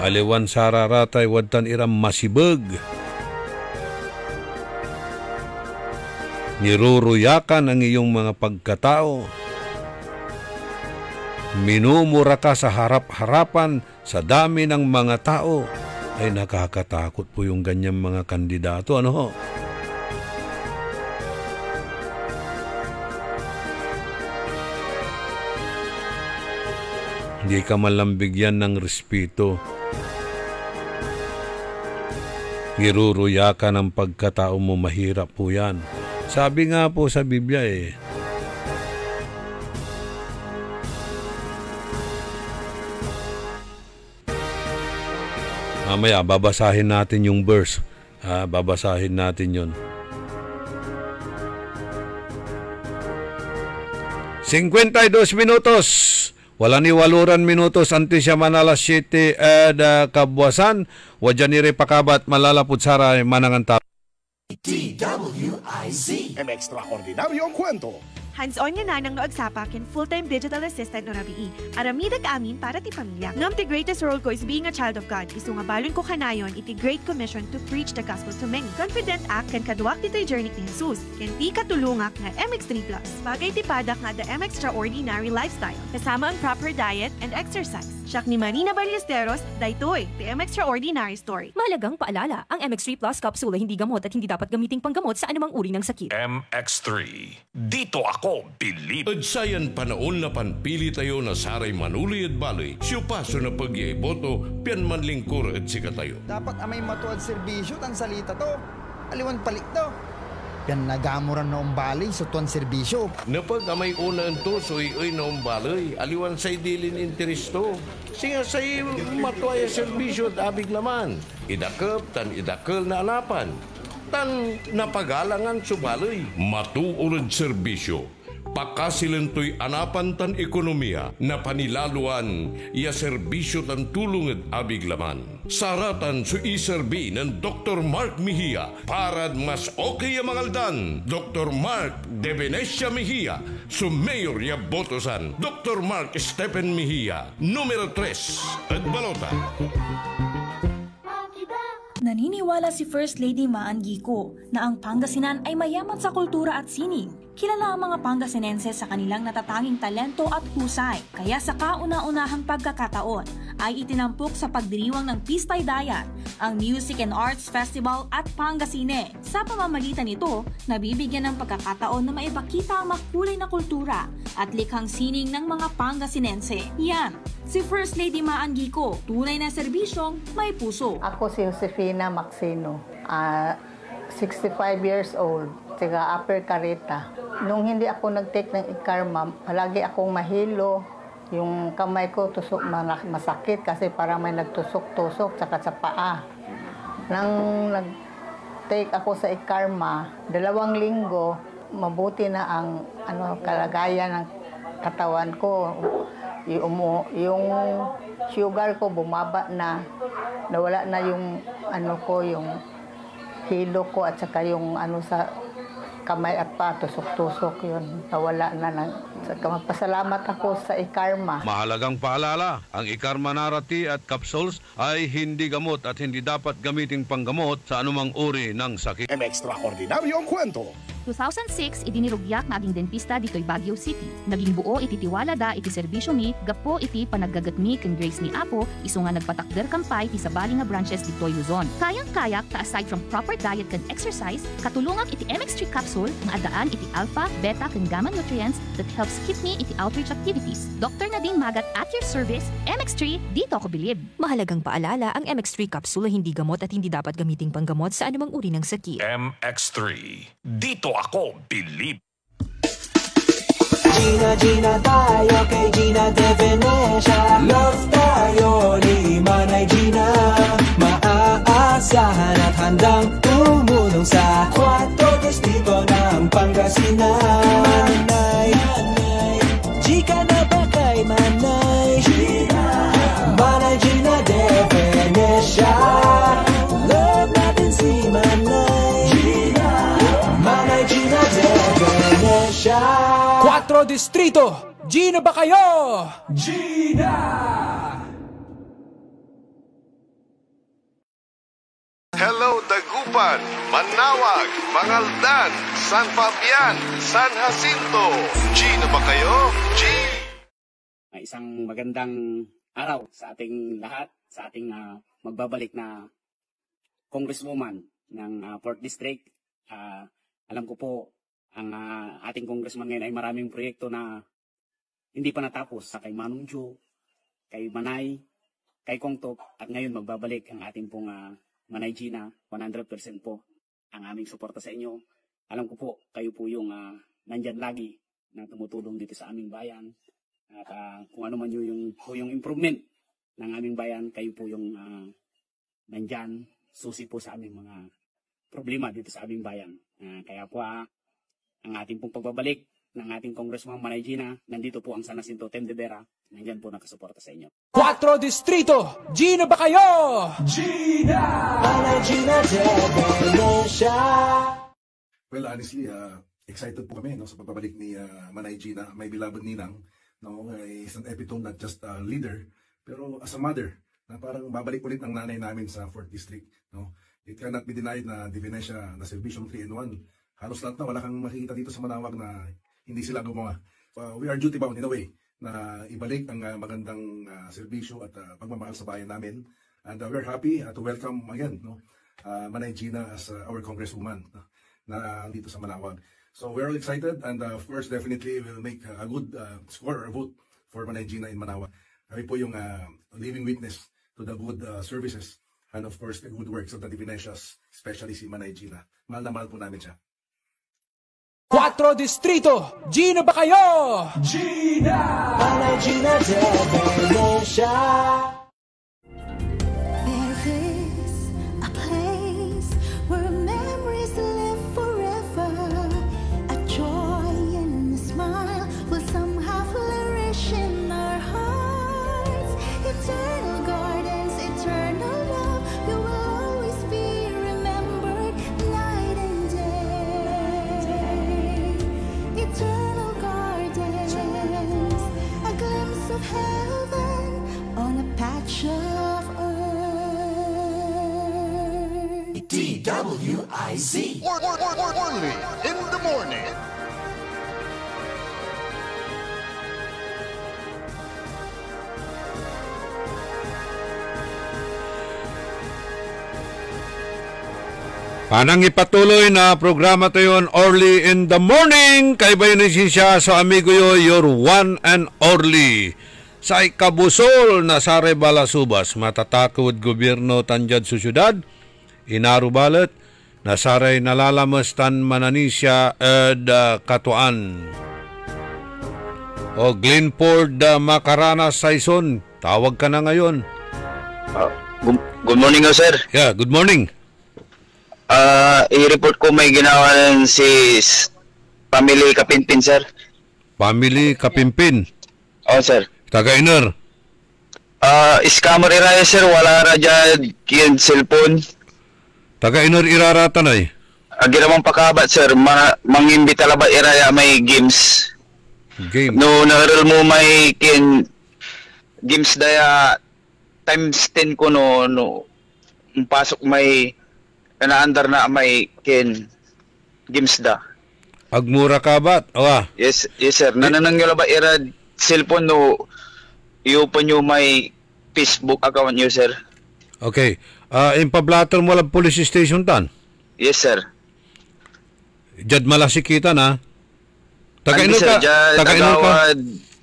Aliwan sararatay wadtan iram masibag. Niruruyakan ang iyong mga pagkatao. Minumura ka sa harap-harapan sa dami ng mga tao. Ay nakakatakot po yung ganyang mga kandidato. Ano ho? Hindi ka malambigyan ng respeto. Niruruyakan ang pagkatao mo, mahirap po yan. Sabi nga po sa Biblia mamaya babasahin natin yung verse. Babasahin natin yun. 52 minutos. Wala ni 8 minutos antes siya manalas 7 kabwasan. Wadyan ni repakabat malalapot saray manangan tao. DWIZ. Ang ekstraordinaryong kwento. Hands-on nga na nang noagsapa ken full-time digital assistant no rabii. Aramidag amin para ti pamilya. Ngam ti greatest role ko is being a child of God. Isu nga balon ko kanayon iti Great Commission to preach the gospel to many. Confident ak ken kaduak ti journey ni Jesus. Ken ti katulungak nga MX3+. Bagay ti padak nga the MX Extraordinary Lifestyle. Kasama ang proper diet and exercise. Siak ni Marina Ballesteros, daytoy, ti MX Extraordinary Story. Mahalagang paalala, ang MX3 Plus kapsula hindi gamot at hindi dapat gamiting panggamot sa anumang uri ng sakit. MX3. Dito ako, believe. At sayan panaon na panpili tayo na saray manuli at baloy. Siyo paso na pag-iiboto, piyan manlingkur at sika tayo. Dapat amay matuad serbisyo tan salita to. Aliwan palik to. Yan nagamuran na umbali sa tuwan serbisyo. Napag amay una ang tusoy ay na umbalay, aliwan say dilin interesto. Singa say matuaya serbisyo at abig laman. Idakap tan idakal na alapan. Tan napagalangan subaloy. Matuulad serbisyo. Pakasilentoy anapan tan ekonomiya na panilaluan iya serbisyo tan tulong at abig laman. Saratan su iserbi ng Dr. Mark Mejia para mas okay ang mangaldan. Dr. Mark de Venecia Mejia, su mayor ya botosan. Dr. Mark Stephen Mejia, numero 3 at balota. Naniniwala si First Lady Maan Gico na ang Pangasinan ay mayaman sa kultura at sining. Kilala ang mga Pangasinense sa kanilang natatanging talento at husay. Kaya sa kauna-unahang pagkakataon ay itinampok sa pagdiriwang ng Pistay Dayan, ang Music and Arts Festival at Pangasine. Sa pamamagitan nito, nabibigyan ng pagkakataon na maipakita ang makulay na kultura at likhang sining ng mga Pangasinense. Yan, si First Lady Maan Gico, tunay na serbisyong may puso. Ako si Josefina Maxino, 65 years old. Tiga Upper Carita. Nung hindi ako nag-take ng ikarma, palagi akong mahilo. Yung kamay ko masakit kasi parang may nagtusok-tusok tsaka sa paa. Nang nag-take ako sa ikarma, 2 linggo, mabuti na ang kalagayan ng katawan ko. Yung sugar ko bumaba na, nawala na yung yung hilo ko at saka yung sa kamay at pa, tusok-tusok yun. Nawala na. Magpasalamat ako sa ikarma. Mahalagang paalala, ang ikarma narati at capsules ay hindi gamot at hindi dapat gamiting panggamot sa anumang uri ng sakit. Extraordinaryong kwento. 2006, idinirugyak na aging dentista dito'y Baguio City. Naging buo iti tiwala da iti serbisyo mi, gapo iti panaggagatmi ken Grace ni Apo, iso nga nagpatakder kampay ti sabali nga branches dito'y Luzon. Kayang-kayak ta aside from proper diet ken exercise, katulungak iti MX3 capsule nga adaan iti alpha, beta ken gamma nutrients that helps keep me iti outreach activities. Dr. Nadine Magat at your service, MX3, dito ako bilib. Mahalagang paalala, ang MX3 capsule ay hindi gamot at hindi dapat gamiting panggamot sa anumang uri ng sakit. MX3, dito ako bilib. Gina tayo kay Gina de Venecia. Love tayo ni Manay Gina. Maaasahan at handang tumulong sa 4 distrito ng Pangasinan. Manay, Gika na ba kay Manay Gina? Manay Gina de Venecia. Love natin si Manay Gina. Manay Gina de Venecia. 4 distrito, Gina ba kayo? Gina! Hello, Dagupan, Manawag, Mangaldan, San Fabian, San Jacinto. Gina ba kayo? Isang magandang araw sa ating lahat, sa ating magbabalik na congresswoman ng 4th District. Alam ko po, ang ating congressman ngayon ay maraming proyekto na hindi pa natapos sa kay Manong Jo, kay Manay, kay Kongtok, at ngayon magbabalik ang ating pong Manay Gina. 100% po ang aming suporta sa inyo. Alam ko po, kayo po yung nandyan lagi na tumutulong dito sa aming bayan. At kung ano man yung improvement ng aming bayan, kayo po yung nandyan, susi po sa aming mga problema dito sa aming bayan. Kaya po ang ating pong pagbabalik ng ating Congressman Manay Gina, nandito po ang San Jacinto Tendedera, nandyan po nakasuporta sa inyo. 4 distrito, Gina ba kayo? Gina! Manay Gina de Venecia. Well, honestly, excited po kami sa pagbabalik ni Manay Gina, my beloved ninang. Is an epitome, not just a leader, pero as a mother, na parang babalik ulit ang nanay namin sa 4th District. It cannot be denied na Di Venecia na Servisyong 3-in-1. Halos lahat na wala kang makikita dito sa Manawag na hindi sila gumawa. We are duty bound in a way na ibalik ang magandang serbisyo at pagmamahal sa bayan namin. And we're happy to welcome again Manay Gina as our congresswoman na dito sa Manawag. So we're all excited, and of course definitely we'll make a good score or vote for Manay Gina in Manawag. Kami po yung living witness to the good services and of course the good works of the Di Venecias, especially si Manay Gina. Mahal na mahal po namin siya. 4 distrito, Gina ba kayo? Gina! Manay Gina de Venecia. There is a place where memories live forever. A joy and a smile will somehow flourish in our hearts. Eternal gardens, eternal love, you will always be remembered night and day. Eternal gardens, a glimpse of heaven on a patch of earth. DWIZ. Only in the morning. Anang ipatuloy na programa tayo early in the morning. Kay bayan siya sa amigo yo, your one and only. Sa ikabusol na Sare Balasubas, matatakod gobyerno tanjad sa syudad, inarubalat, nasaray nalalamas tan mananisya ed katuan. O Glenford Macarana Saison, tawag ka na ngayon. Good morning, sir. Yeah, good morning. I-report ko may ginawa si Family Kapinpin, sir. Family Kapimpin? Oo, sir. Taga-iner? Scammer iraya, sir. Wala ra dyan yung cellphone. Taga-iner iraratan ay? Ginamang pakabat, sir. Mangimbita labat iraya may games. Game? No, naral mo may games daya times 10 ko no pasok may kanaandar na may games da. Agmura kabat? Awa? Yes, sir. Nananang nyo ba ira cellphone no i-open nyo may Facebook account nyo, sir. Okay. Impablater mo lang police station tan? Yes, sir. Jad malasikitan, ha? Taga-ino ka? Taga-ino ka?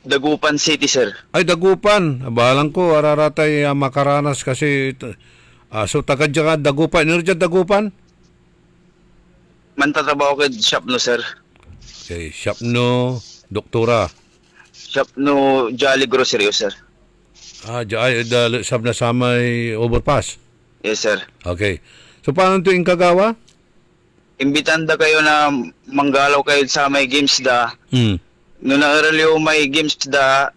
Dagupan City, sir. Ay, Dagupan. Balang ko, araratay makaranas kasi... so, taga-dyan ka, Dagupan. Ano dyan, Dagupan? Mantatrabaho ka shop no, sir. Okay, shop no, doktora. Shop no, Jolly Grocery, sir. Sab na sa may overpass? Yes, sir. Okay. So, paano ito yung kagawa? Imbitanda kayo na manggalaw kayo sa may games da. No naaraliw may games da,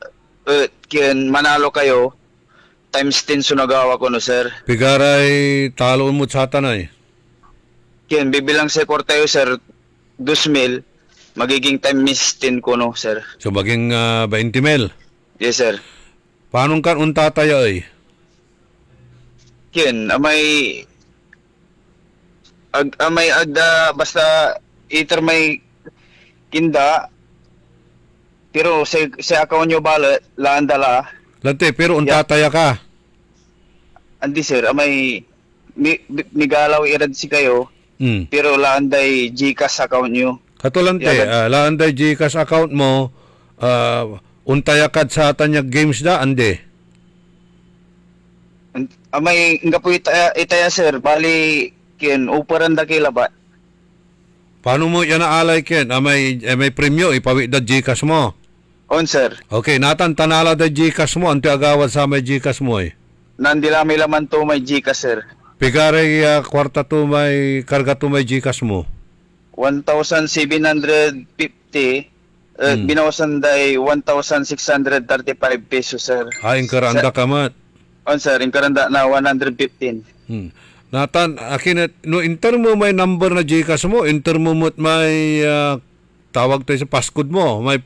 manalo kayo, times 10 sunagawa ko no, sir. Pigaray talo mo sa tanay? Bibilang sa kortayo, sir, 2,000, magiging times 10 ko no, sir. So maging 20 mil? Yes, sir. Paano kan untataya ay? May agda basta iter may kinda pero sa account nyo bala laandala lante pero untataya ka andi, sir, may migalaw irad si kayo pero laanday GCash account nyo katulante laanday GCash account mo untayakad sa tanyag games da ande may nga po itaya, sir, bali uparan da kila ba? Paano mo yan naalay, Ken? May premyo, ipawi da Gcash mo? On, sir. Okay, natan tanala da Gcash mo, anto agawad sa may Gcash mo eh? Nandila may laman to may Gcash, sir. Pigaray kwarta to may, karga to may Gcash mo? 1,750, binawasan day 1,635 pesos, sir. Inkaranda ka mat? On, sir, inkaranda na 115. Natan, akin no inter mo may number na Gcash mo, inter mo may tawag tayo sa passcode mo, may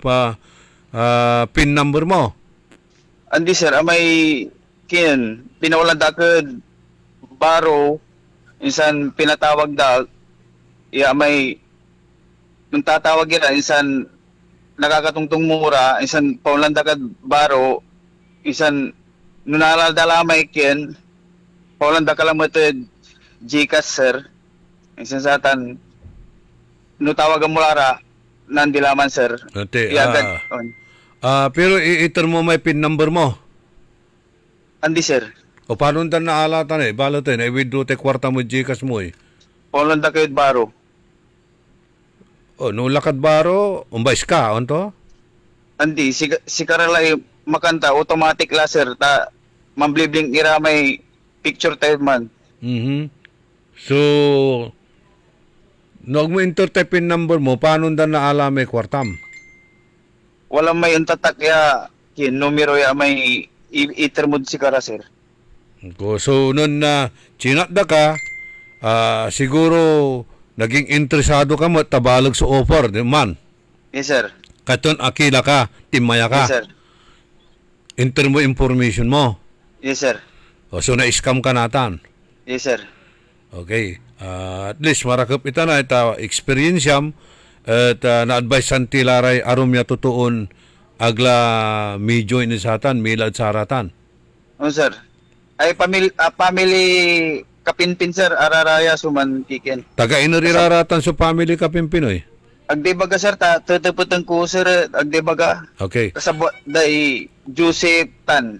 PIN number mo. Andi, sir, may pinawalan da ka baro, insan pinatawag da, may nung tatawag ira, insan nakakatungtong mura, insan pawalan da ka baro, insan nung naladala may pawalan da ka lang mo Gcash, sir. Isang satan, no tawagan mo lara, nandilaman, sir. Okay. Pero iter mo may PIN number mo? Andi, sir. O paano na naalatan eh? Balot eh, na-withdraw te kwarta mo Gcash mo eh. Paano da kayo baro? O, no lakad baro, umbais ka, onto? Andi, si Karalay makanta, automatic la, sir. Mamblibling ira may picture tayo man. So, nag mo enter PIN number mo, paano na naala may kwartam? Walang may untatak ya, numero ya may itermod si Kara, sir. So, nun na chinat da ka, siguro naging interesado ka mo, tabalag sa offer, di man? Yes, sir. Katon akila ka, timaya ka? Yes, sir. Enter mo information mo? Yes, sir. So, na-scam ka natan? Yes, sir. Okay. At least, marakap ita na ita experience yam at na-advise santi laray arum ya tutuon agla medyo inisatan, milad saratan. Sir. Ay, family Kapinpin, sir, araraya suman kikin. Taga-ino riraratan sa family Kapinpin, oy? Agdebaga, sir, tataputan ko, sir, agdebaga. Okay. Kasabot day Joseph Tan.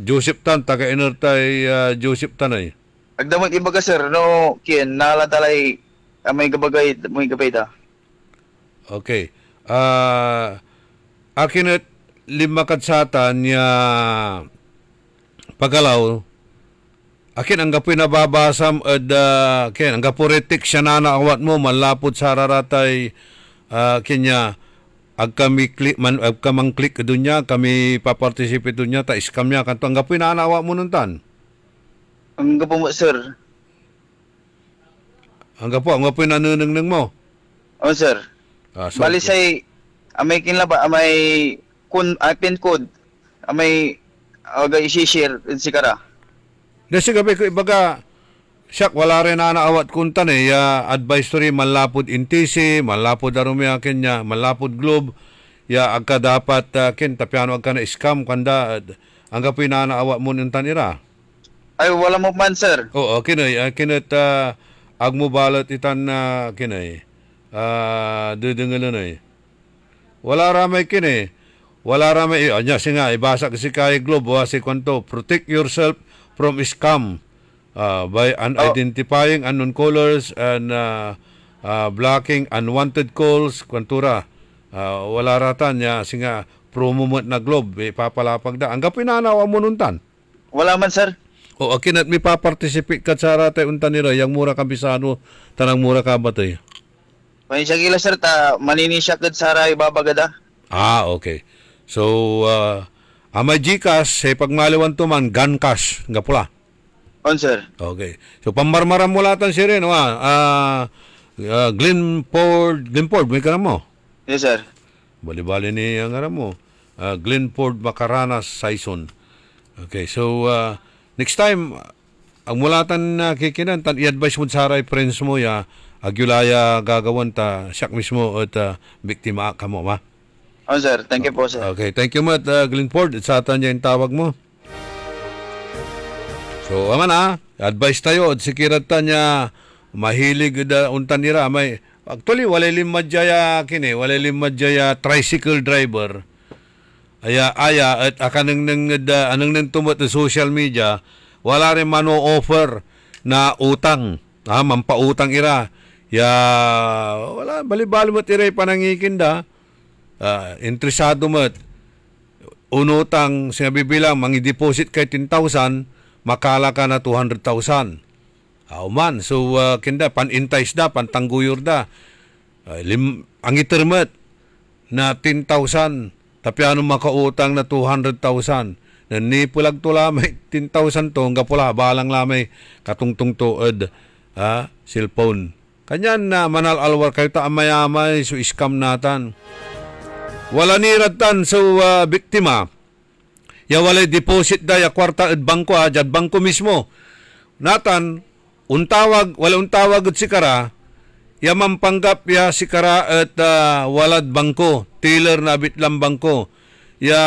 Joseph Tan, taga-ino tay Joseph Tan, ay? Agdamot ibaga, sir, no, naladalay may gabay da. Okay. Akin at 5 katsatan niya pagalaw, akin ang gapoy nababasam at ang gaporetik siya na naawat mo, malapot sa raratay kanya, ag kamang click doon niya, kami paparticipate doon niya, ta iskam niya, kanto ang gapoy na naawat mo nun tan? Ang gapo mo, sir. Ang gapoy nanunang mo? Oo, sir. Bali say, amay kinlaba, amay pin code, amay isi-share si kara. Desi gabi ko ibaga, siyak wala rin na naawat kuntan advisory malapod intisi, malapod arumya kanya, malapod globe, agka dapat tapiano agka na scam kanda, ang gapoy na naawat mo nintan ira. Ay, wala mo man, sir. Oo, kinay agmubalot itan na kinay. Dudengalan wala ramay kini. Wala ramay anya singa ibasa kasi kay globe si kwanto protect yourself from scam by identifying unknown callers and blocking unwanted calls kwantura. Wala ratan nya singa promote na globe papalapag da. Ang pinanawa mo nuntan. Wala man, sir. O akin at mi pa-participate ka sa ratay untan nila yang mura ka bisano tanang mura ka batay. May siya gila, sir, manini siya kad sa ray babagada. Okay. So, amay Gcash, pagmaliwan to man, gun cash, nga pula. On, sir. Okay. So, pamarmaram mo latan siya rin, Glenford, may karam mo? Yes, sir. Bali-bali ni ang karam mo. Glenford Macaranas Saison. Okay, so, next time, ang mulatan na kikinan, i-advise mo sa ray friends mo, agyulaya gagawan ta siyak mismo at biktima ka mo, ma? Oh, sir. Thank you po, sir. Okay, thank you, Matt. Glenford, sa atan niya yung tawag mo. So, aman advice tayo, at sikirat ta niya, mahilig untan nira, actually, walay limad jaya tricycle driver, aya, at akanang nang tumot sa social media, wala rin mano-offer na utang, mampautang ira, wala, bali-bali mo't iray panangikin da. Interesado mo't. Unutang, sinabi bilang, mangi-deposit kay 10,000, makala ka na 200,000. Man, so, kinda, pan-intais da, pantangguyor da. Ang itermet na 10,000, tapi ano makautang na 200,000. Ni pulag to lamay, 10,000 to, nga pula, balang lamay, katungtung tuod, cellphone. Kanyan na manal alwar kayo ta amayamay so scam natan. Wala niratan so biktima. Ya walay deposit da ya kwarta at bangko jad bangko mismo. Natan wala untawag at sikara. Ya mampanggap ya sikara at walad bangko, teller na bitlang bangko. Ya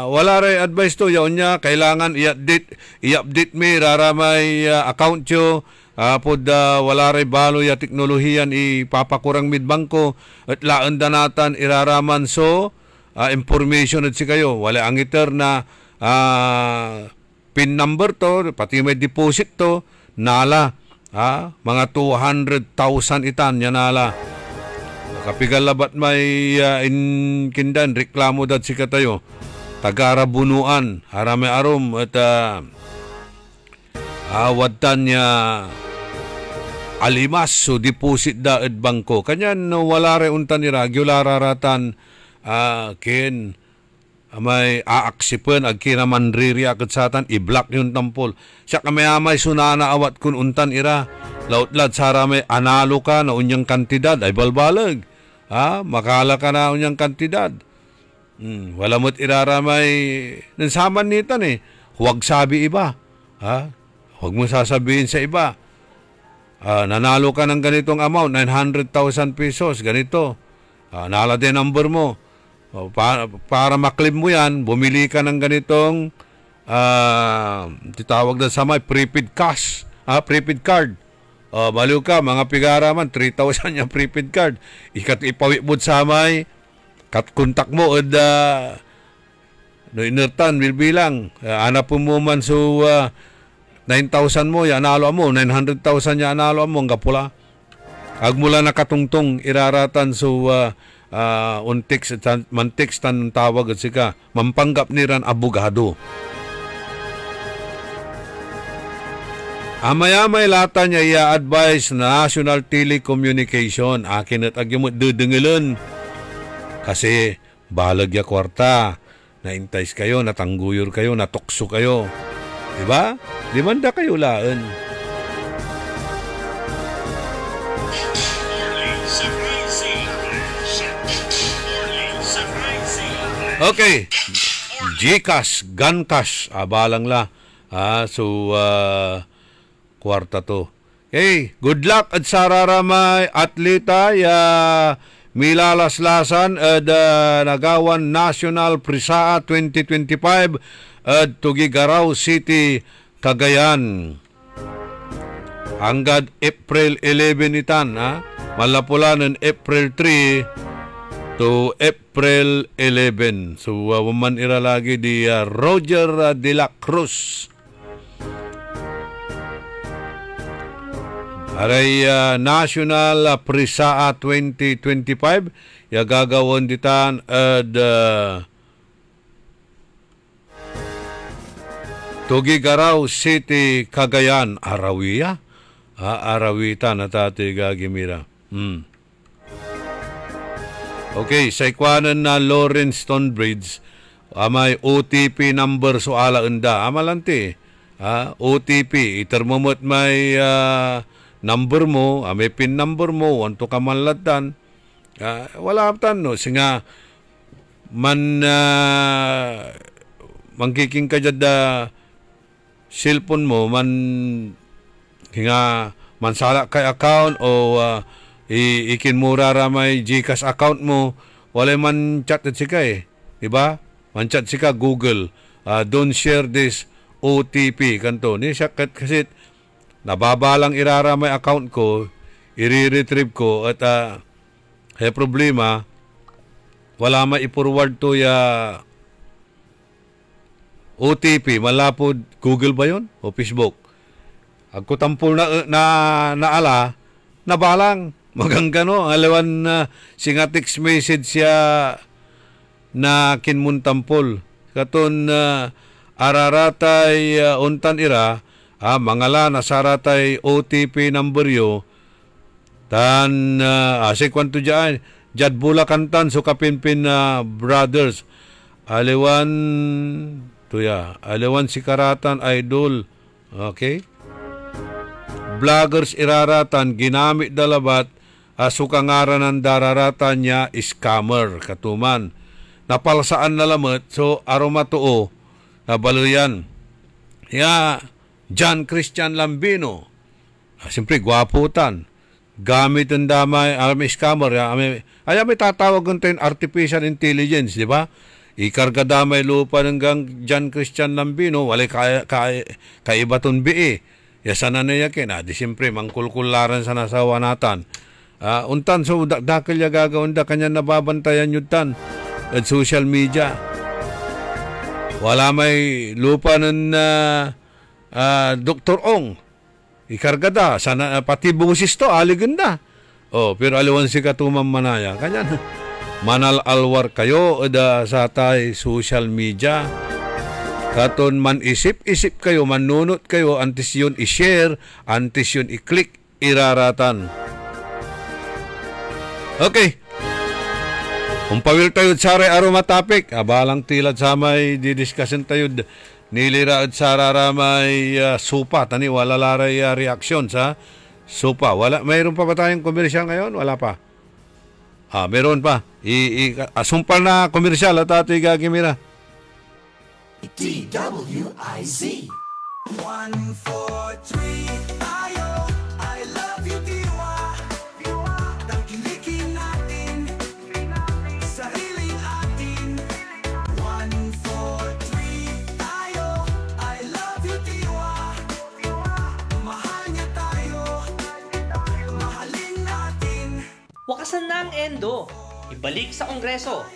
wala ray advice to ya unya kailangan i-update mi raramay account yo. Wala ray balo ya teknolohiyan ipapakurang mid bangko at laan da natan iraraman so information at si kayo wala ang iter na pin number to pati may deposit to nala mga 200,000 itan yan nala kapigalabat may kindan reklamo dat si katayo tagara bunuan harame arom at wadtan niya alimas so deposit da at bangko kanyan wala re untan ni ragyo lararatan ken may aaksipen agkira mandriri akat satan i-block yung tampol siya kami amay sunana awat kun untan ira lautlad sara may analo ka na unyang kantidad ay balbalag makala ka na unyang kantidad wala mo't iraramay nansaman nitan huwag sabi iba huwag mo sasabihin sa iba nanalo ka ng ganitong amount, 900,000 pesos, ganito. Nala din number mo. Para maklaim mo yan, bumili ka ng ganitong titawag na sa may prepaid cash, prepaid card. Baliw ka, mga pigaraman, 3,000 yung prepaid card. Ipawit mo sa may kontak mo at no inertan, bilbilang. Hanap mo man so 9,000 mo, yan analo mo. 900,000 yan analo mo, ang kapula. Agmula nakatungtong iraratan so untiks mantiks tan tawag at sika mampanggap niran abogado. Amay-amay lata niya i-advise na National Telecommunication. Akin at agyamot dudungilan. Kasi balag ya kwarta. Naintays kayo, natangguyur kayo, natukso kayo. Diba? Dimanda kayo laan. Okay. GCash, GunCash. Abalang la. Kwarta to. Okay, good luck at sararamay atleta ya milalaslasan at Nagawan National Prisaa 2025 at Tugigaraw City, Cagayan. Hanggang April 11 itan, malapulan ng April 3 to April 11. So, waman ira lagi di Roger de la Cruz. Aray National Prisaa 2025 ya gagawon ditan ad Tugigaraw City, Cagayan, Arawiya. Arawita na tati gagimira. Okay, sa ikwanan na Lawrence Stonebridge, may OTP number so ala unda. Amalanti, OTP, itermomot may number mo, may PIN number mo, wanto ka manlatan. Wala tan no, singa mangkiking ka dyan cellphone mo, hinga mansala kay account o ikinmura ramay GCash account mo, wala man chat at sika diba? Man chat sika Google, don't share this OTP kanto. Ni siya kasi nababalang iraramay account ko, i-retrieve ko at hay problema, wala ma-i-forward to ya OTP, malapod Google ba yon o Facebook? Agko tampol na ala, nabalang, maganggano, alawan singa text message siya na kinmuntampol. Katon araratay untan ira, mangala nasaratay OTP number yo, tan kwanto dyan, Jad Bulacantan so kapinpin brothers, aliwan sikaratan idol, okay? Vloggers iraratan, ginamit dalabat, sukangaran ng dararatan niya, scammer, katuman. Napalsaan na lamot, so aromatuo, nabaluyan. John Christian Lambino, siyempre, gwaputan. Gamit ang damay, may scammer, may tatawag ng artificial intelligence, di ba? Ikarga damay lupa ng John Christian Lambino, wala kaibaton bii. Yasana na yakin, di siyempre, mangkulkularan sa nasawa natan. Untan, so dakil ya gagawin da kanya nababantayan yun tan at social media. Wala may lupa ng Dr. Ong. Ikarga da, sana pati busis to, aligan da. Pero aliwan si katumang manaya. Kanya manal alwar kayo da sa tay social media. Katon man isip-isip kayo, manunot kayo, antes yun i-share, antes yun i-click, iraratan. Okay. Kung pawil tayo saray aroma topic, abalang tilad sa may didiscussing tayo, nilira at sararamay supa, tani wala laray reaksyon sa supa. Mayroon pa ba tayong komersyal ngayon? Wala pa. Meron pa. Asumpal na komersyal at ato'y gagimira. DWIZ 1, 4, 3 tayo. I love you, Diwa. Tangkilikin natin sariling atin. 1, 4, 3 tayo. I love you, Diwa. Mahal niya tayo. Mahalin natin. Wakasan na ang endo. Ibalik sa Kongreso.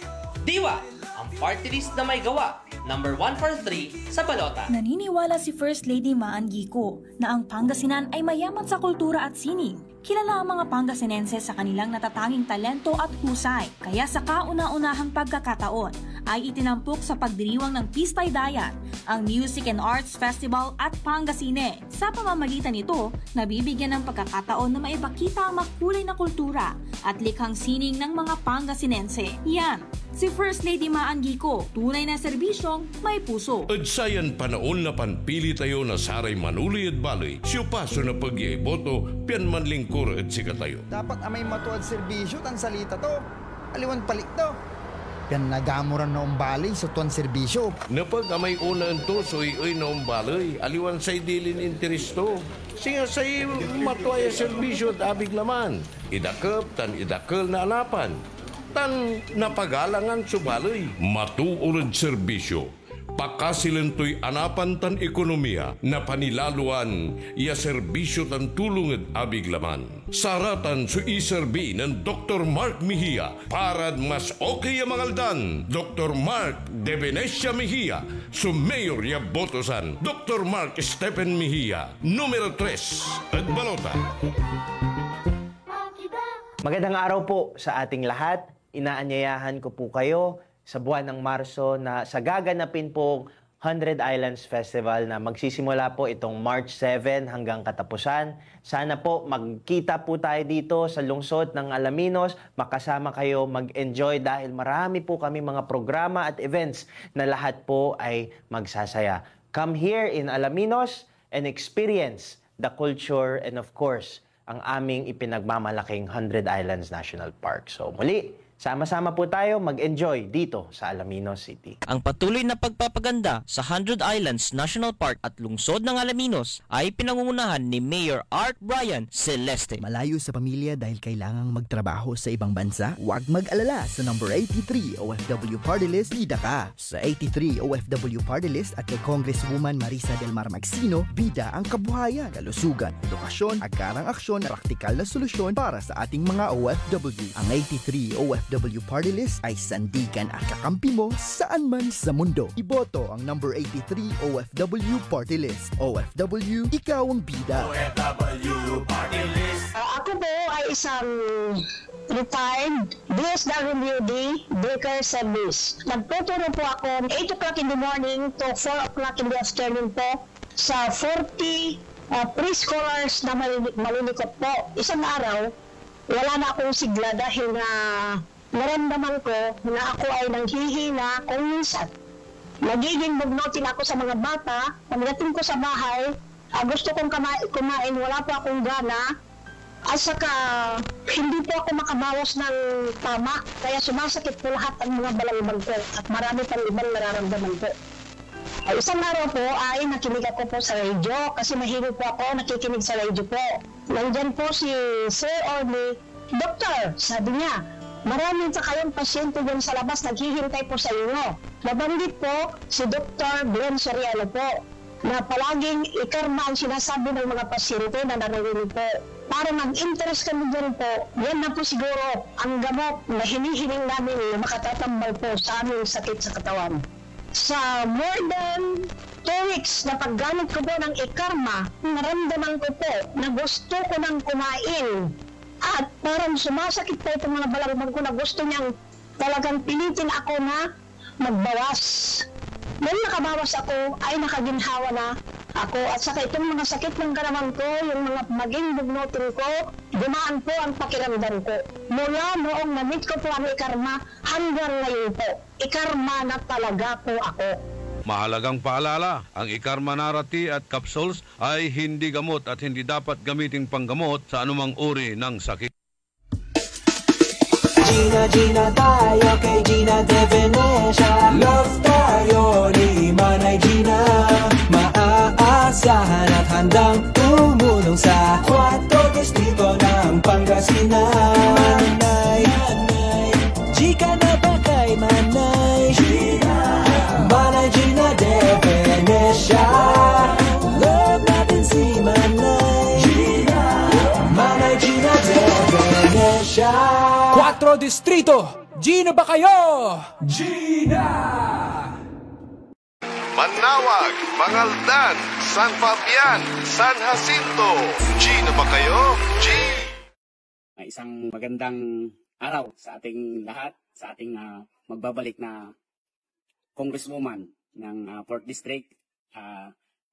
Diwa, ang party list na may gawa. number 143 sa balota. Naniniwala si First Lady Maan Gico na ang Pangasinan ay mayaman sa kultura at sining. Kilala ang mga Pangasinense sa kanilang natatanging talento at husay, kaya sa kauna-unahang pagkakataon ay itinampok sa pagdiriwang ng Pistay Dayan, ang Music and Arts Festival at Pangasine. Sa pamamagitan nito, nabibigyan ng pagkakataon na maipakita ang makulay na kultura at likhang sining ng mga Pangasinense. Yan, si First Lady Maan Gico, tunay na serbisyong may puso. At sayan panaon na panpili tayo na saray manuli at baloy, siyo paso na pag-ieboto, pian manlingkur at sikatayo. Dapat amay matuad serbisyo tan salita to. Aliwan palik to. Yan nagamuran na umbali sa tuwan serbisyo. Napag amay una ito, soy na umbalay, aliwan say dilin interesto. Siya say matuaya serbisyo at abig laman. Idakap tan idakal na alapan. Tan napagalangan subalay. Matuurad serbisyo. Pakasilentoy anapan tan ekonomiya na panilaluan iya serbisyo tan tulunged abig laman. Saratan su iserbi ng Dr. Mark Mejia parad mas okay ya mangaldan. Dr. Mark de Venecia Mejia, su mayor ya botosan. Dr. Mark Stephen Mejia, numero 3 at balota. Magandang araw po sa ating lahat. Inaanyayahan ko po kayo sa buwan ng Marso na sa gaganapin pong 100 Islands Festival na magsisimula po itong March 7 hanggang katapusan. Sana po magkita po tayo dito sa lungsod ng Alaminos, makasama kayo, mag-enjoy dahil marami po kami mga programa at events na lahat po ay magsasaya. Come here in Alaminos and experience the culture and of course, ang aming ipinagmamalaking 100 Islands National Park. So muli, sama-sama po tayo mag-enjoy dito sa Alaminos City. Ang patuloy na pagpapaganda sa 100 Islands National Park at lungsod ng Alaminos ay pinangungunahan ni Mayor Art Brian Celeste. Malayo sa pamilya dahil kailangang magtrabaho sa ibang bansa? Huwag mag-alala sa number 83 OFW Party List, bida ka. Sa 83 OFW Party List at kay Congresswoman Marisa Del Mar Magsino, bida ang kabuhayan, kalusugan, edukasyon, agarang aksyon, praktikal na solusyon para sa ating mga OFW. Ang 83 OFW Party List ay sandigan at kakampi mo saan man sa mundo. Iboto ang number 83 OFW Party List. OFW, ikaw ang bida. OFW Party List. Ako po ay isang retired DSWD Baker Service. Nagtuturo po ako 8 o'clock in the morning to 4 o'clock in the afternoon po sa 40 preschoolers na malilikot po. Isang araw, wala na akong sigla dahil na naramdaman ko na ako ay nanghihina kung minsan. Nagiging bugnutin ako sa mga bata. Pagdating ko sa bahay, gusto kong kumain, wala pa akong gana. At saka, hindi po ako makabawas ng tama. Kaya sumasakit po lahat ang mga balangban ko. At marami pang ibang nararamdaman ko. Isang araw po ay nakinig ako po sa radio. Kasi mahilig po ako nakikinig sa radio po. Nandyan po si Sir Orly. Doktor, sabi niya, marami sa kayong pasyente dyan sa labas naghihintay po sa inyo. Nabanggit po si Dr. Glenn Soriano po na palaging ikarma ang sinasabi ng mga pasyente na narinig po. Para mag-interest kami dyan po, yan na po siguro ang gamot na hinihiling namin na makatatambal po sa aming sakit sa katawan. Sa more than 2 weeks na paggamit ko po ng ikarma, naramdaman ko po na gusto ko nang kumain. At parang sumasakit po itong mga balangban ko na gusto niyang talagang pilitin ako na magbawas. Nung nakabawas ako, ay nakaginhawa na ako. At saka itong mga sakit ng katawan ko, yung mga maging bugnutin ko, gumaan po ang pakiramdam ko. Mula noong na-meet ko po ang ikarma, hanggang ngayon po, ikarma na talaga po ako. Mahalagang paalala, ang Ikarma Narati at capsules ay hindi gamot at hindi dapat gamiting panggamot sa anumang uri ng sakit. Gina tayo kay Gina de Venecia. Love tayo ni Manay Gina. Maaasahan at handang tumulong sa 4 distrito ng Pangasinan. Manay, Gika na ba kay Manay Gina? Manay Gina de Venecia. Love natin si Manay Gina. Manay Gina de Venecia. 4 distrito, Gina ba kayo? Gina! Manawag, Mangaldan, San Fabian, San Jacinto. G na ba kayo? G! Isang magandang araw sa ating lahat, sa ating magbabalik na congresswoman ng 4th District.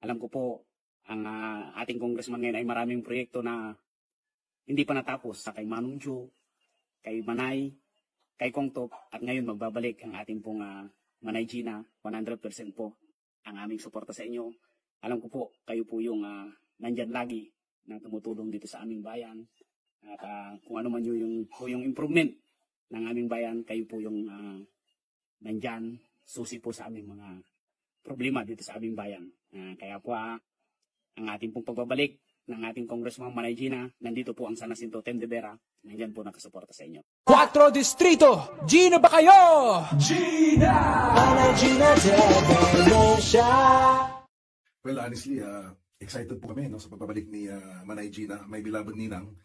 Alam ko po, ang ating congressman ngayon ay maraming proyekto na hindi pa natapos. Kay Manunjo, kay Manay, kay Kongtop, at ngayon magbabalik ang ating pong Manay Gina. 100% po ang aming suporta sa inyo. Alam ko po, kayo po yung nandyan lagi na tumutulong dito sa aming bayan. At kung ano man yung improvement ng aming bayan, kayo po yung nandyan, susi po sa aming mga problema dito sa aming bayan. Kaya po ang ating pong pagbabalik ng ating Congressman Manay Gina, nandito po ang San Jacinto Tendedera, nandyan po nakasuporta sa inyo. 4 Distrito, Gina ba kayo? Gina! Manay Gina Devenesha. Well, honestly, excited po kami sa pagbabalik ni Manay Gina, my beloved ninang.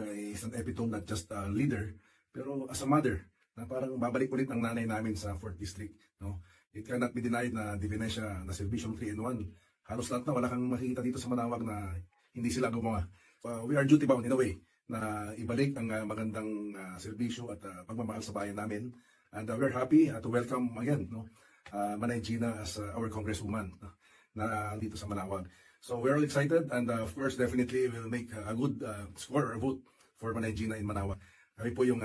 Is an epitome, not just a leader, pero as a mother, na parang babalik ulit ang nanay namin sa 4th District. It cannot be denied na Divinesia na Servicium 3-in-1. Halos lahat na wala kang makikita dito sa Manawag na hindi sila gumawa. We are duty bound in a way na ibalik ang magandang serbisyo at pagmamahal sa bayan namin. And we're happy to welcome again Manay Gina as our congresswoman na dito sa Manawag. So we're all excited, and of course, definitely we'll make a good score or vote for Manay Gina in Manawag. Kami po yung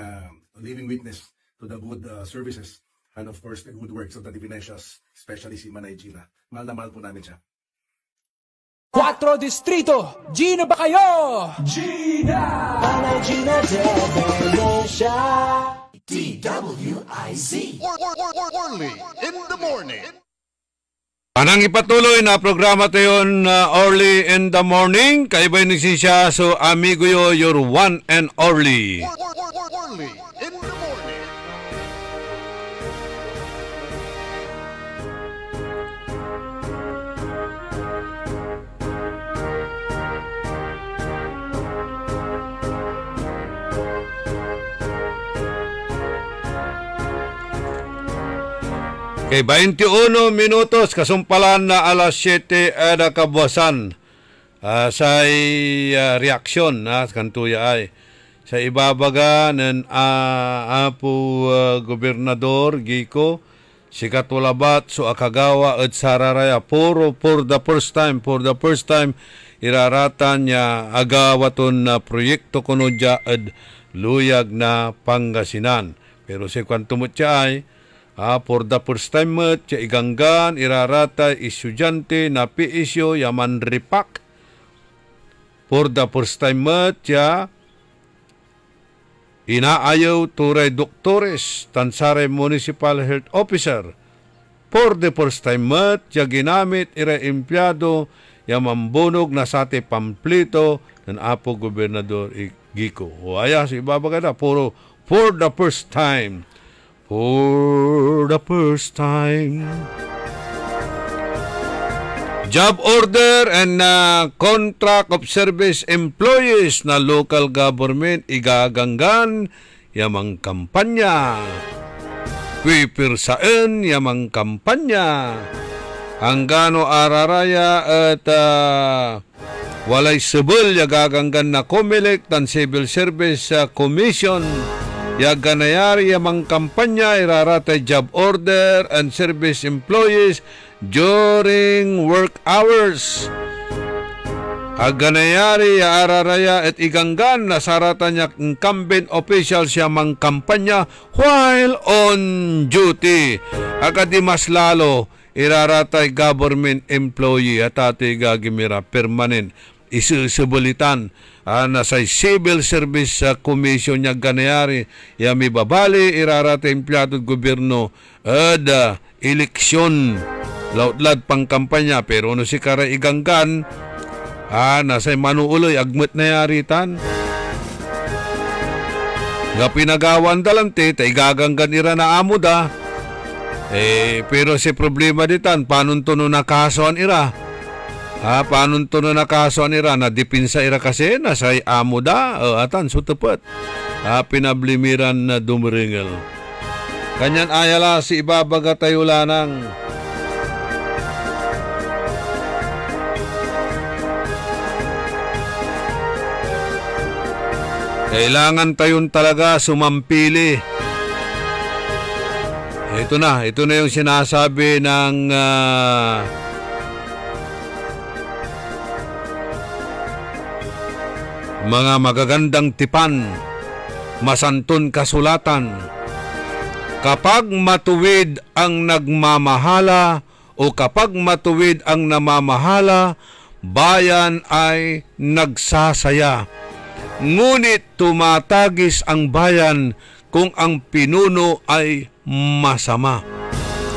living witness to the good services and of course the good works of the Divinesias, especially si Manay Gina. Mahal na mahal po namin siya. 4 Distrito, Gina ba kayo? Gina! Manay Gina Devenesha. DWIZ. Orly in the morning. Anang ipatuloy na programa tayo early in the morning. Kaibay ni siya, so amigo yo, your one and only. Orly in the morning. Kay 21 minutos, kasumpalan na alas 7 ada kabuasan. Sa reaksyon kantuya ay sa ibabaga ng Apo Gobernador Gico, si Katulabat, so Akagawa at Sararaya, puro for the first time, iraratan niya agawaton na proyekto kuno dya at luyag na Pangasinan. Pero si kwantumot siya ay for the first time siya iganggan, irarata estudyante na PSU yaman ripak. For the first time siya inaayaw turay doktores tansare municipal health officer. For the first time siya ginamit ira empleyado yaman bunog na sate pamplito ng Apo Gobernador Gico. O aya si ibabagada puro for the first time. For the first time. Job order and contract of service employees na local government igaganggan yamang kampanya. Pipirsaan yamang kampanya. Hanggano araraya at walay sebel yagaganggan na COMELEC tan Civil Service Commission. Yaganayari yamang kampanya iraratay job order and service employees during work hours. Aganayari araraya at iganggan na saratan niya incumbent officials yamang kampanya while on duty. Agadi mas lalo iraratay government employee at ati gagimira permanent isusubulitan na sa Civil Service Commission niya ganayari yami babali irarata empleyado gobyerno ad eleksyon laudlad pang kampanya pero no si kara iganggan nasa manuuloy agmet na yaritan nga pinagawan dalante tay gaganggan ira na amuda pero si problema ditan panon to no nakasuan ira. Paano ito na nakaso nira na dipinsa ira kasi nasay amo da atan so tepat pinablimiran na dumeringel kanyan ayala si ibabaga tayo lanang Kailangan tayong talaga sumampili. Ito na yung sinasabi ng mga magagandang tipan, masantun kasulatan. Kapag matuwid ang nagmamahala o kapag matuwid ang namamahala, bayan ay nagsasaya. Ngunit tumatagis ang bayan kung ang pinuno ay masama.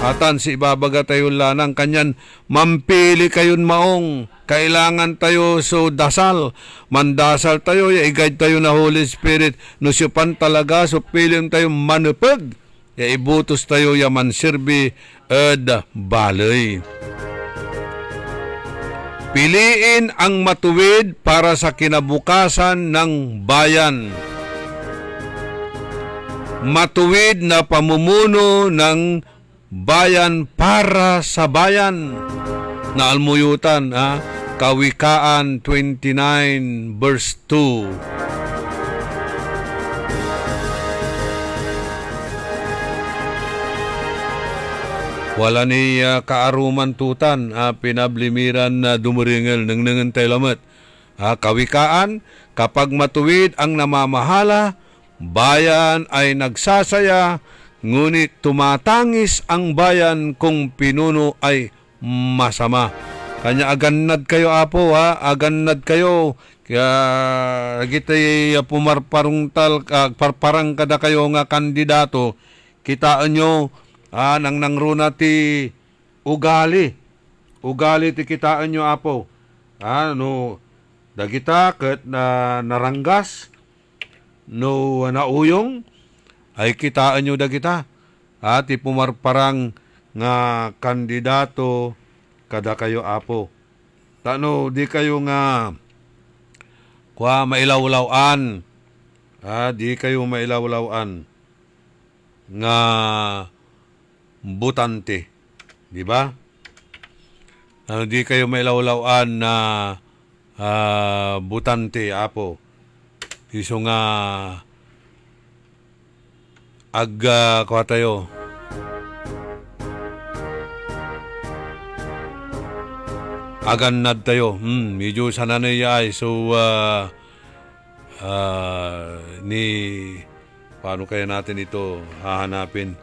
Atan si ibabaga tayo lanang kanyan, mampili kayon maong. Kailangan tayo so dasal. Mandasal tayo, i-guide tayo na Holy Spirit. No siupan talaga, so pilim tayo manupag. Ibutos tayo yaman sirbi ed balay. Piliin ang matuwid para sa kinabukasan ng bayan. Matuwid na pamumuno ng bayan para sa bayan. Na almuyutan, Kawikaan 29 verse 2. Wala ni kaaruman tutan, pinablimiran na dumuringel ng nangantay lamat. Kawikaan, kapag matuwid ang namamahala, bayan ay nagsasaya, ngunit tumatangis ang bayan kung pinuno ay masama. Kanya agannad kayo apo, agannad kayo. Kaya gitay pumarparungtal, parparang kada kayo nga kandidato, kitaan nyo, nang nangruna ti ugali ti kitaan nyo apo. No, dagita ket na naranggas, no nauyong, ay kitaan nyo dagita. Ti pumarparang nga kandidato kada kayo apo. Tano, di kayo nga mailawlawan. Di kayo mailawlawan nga butante, di ba? Di kayo mailawlawan na butante apo. Iso nga kwa tayo. Agannad tayo. Medyo sananay ay. So paano kaya natin ito hahanapin?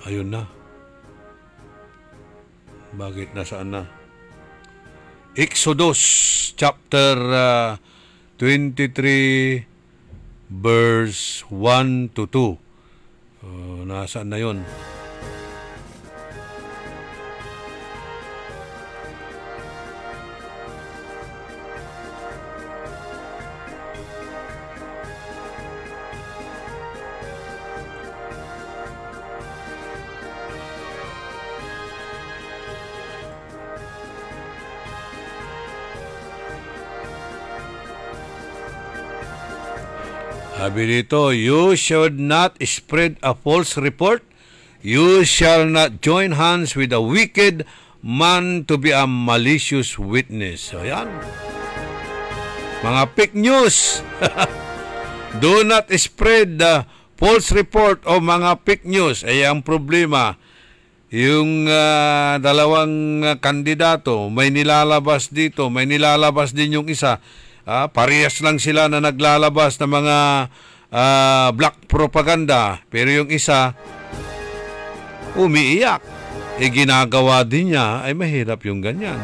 Ayun na. Bakit nasaan na? Exodus chapter 23 verse 1 to 2. Nasaan na yun? Sabi dito, you should not spread a false report. You shall not join hands with a wicked man to be a malicious witness. So, yan. Mga fake news. Do not spread the false report o mga fake news. Ay ang problema. Yung dalawang kandidato, may nilalabas dito, may nilalabas din yung isa. Parehas lang sila na naglalabas ng mga black propaganda. Pero yung isa, umiiyak. Ginagawa din niya, ay mahirap yung ganyan.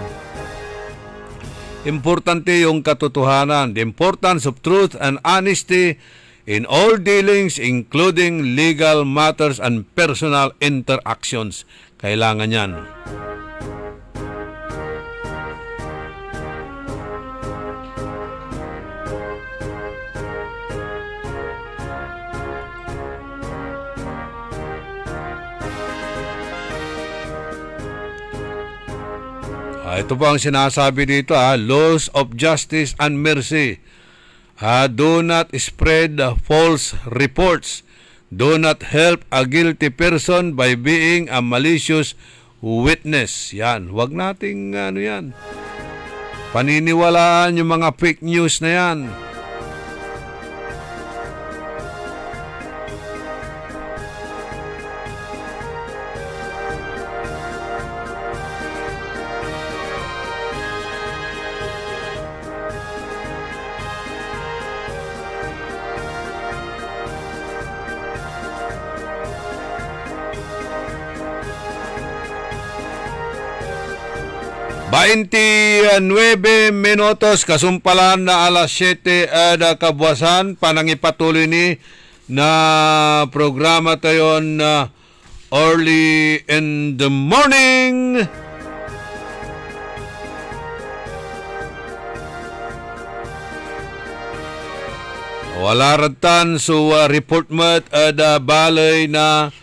Importante yung katotohanan. The importance of truth and honesty in all dealings, including legal matters and personal interactions. Kailangan yan. Ito po ang sinasabi dito, laws of justice and mercy. Do not spread false reports. Do not help a guilty person by being a malicious witness. Yan, wag nating yan. Paniniwalaan yung mga fake news na yan. 29 minutos kasumpalan na alas 7 ada kabuasan panangipatuloy ni na programa tayo na early in the morning. Wala ratan so report mat ada balay na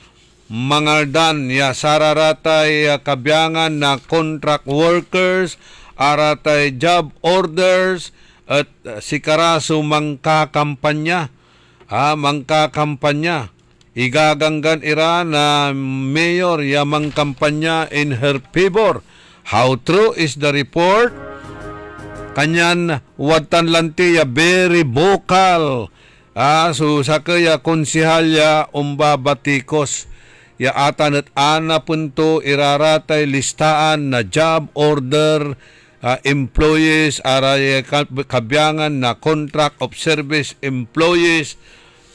mangaldan ya sararatay kabyangan na contract workers, aratay job orders at sikaraso mangkakampanya. Mangkakampanya. Igaganggan ira na mayor ya mangkampanya in her favor. How true is the report? Kanyan watan lanti ya very vocal. So sakaya konsihal ya umbabatikos. Ya atan at ana punto iraratay listaan na job order employees aray kabyangan na contract of service employees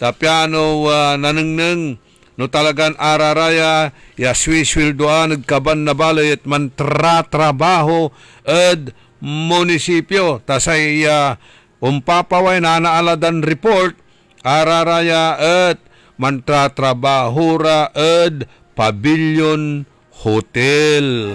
tapyano nanengneng no talagan araraya ya swiswildoan kaban na balay at mantratrabaho ed munisipyo tasay umpapaway na naaladan report araraya at mantratrabahura ed Pavilion Hotel.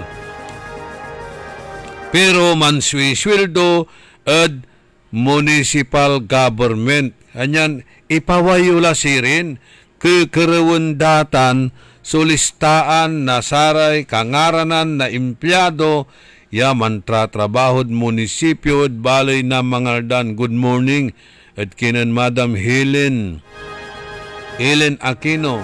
Pero manswiswildo ed municipal government. Anyan ipawayula sirin kekerewendatan sulistaan na saray kangaranan na empleyado ya mantratrabahod munisipyo ed balay na mangaldan. Good morning at kinan Madam Helen Aquino,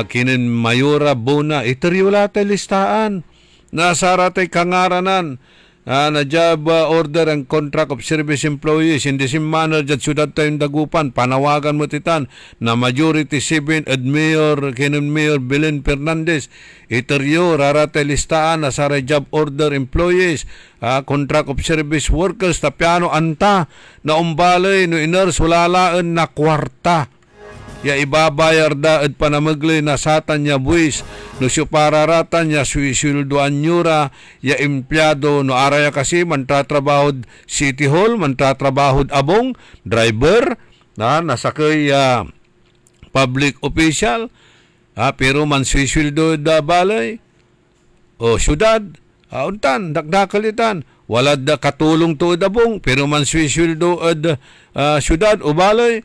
kinan Mayura Bona, iteriwala tayo listaan. Nasaratay kangaranan na job order and contract of service employees in the same manner dyan syudad tayong dagupan. Panawagan mo titan na majority 7 at Mayor, kinan Mayor Belen Fernandez. Iteriyo, raratay listaan na saray job order employees, contract of service workers, tapyano anta na umbalay no iners walalaan na kwarta. Ya ibabayar da at panamaglay na satan niya buwis no siyo pararatan niya suisildoan nyura ya empleyado no araya kasi mantatrabahod City Hall, mantatrabahod abong driver na nasakay public official pero man suisildo da balay o syudad untan dakdakalitan walad da katulong to dabong pero man suisildo ad syudad o balay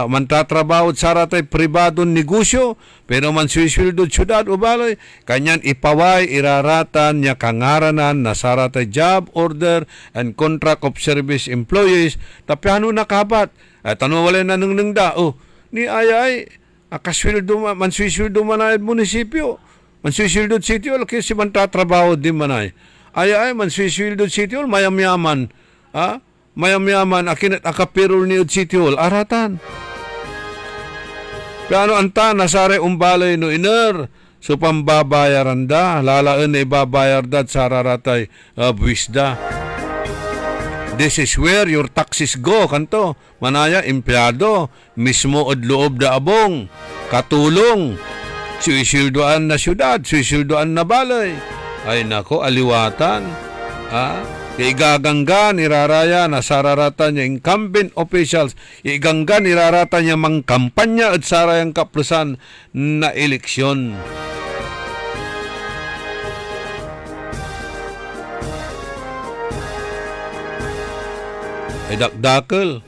mantatrabaho saratay pribadong negosyo pero man suisildo syudad o balay kanyan ipaway iraratan niya kangaranan na saratay job order and contract of service employees tapyano nakabat tanong wala na nang da ni ayay akaswildo man suisildo manay munisipyo man suisildo sityo laki si mantatrabaho din manay ayay man suisildo sityo mayam-yaman mayam-yaman akin at akapirol ni City Hall aratan. Piano anta nasare umbalay no iner so pambabayaran da lalaan na ibabayar da sararatay buwisda. This is where your taxes go kanto manaya empleyado mismo od loob da abong katulong suisildoan na syudad suisildoan na balay ay nako aliwatan igaganggan iraraya na sararatan niya incumbent officials, iganggan iraratan niya mangkampanya at sarayang kaplusan na eleksyon. Dakdakal,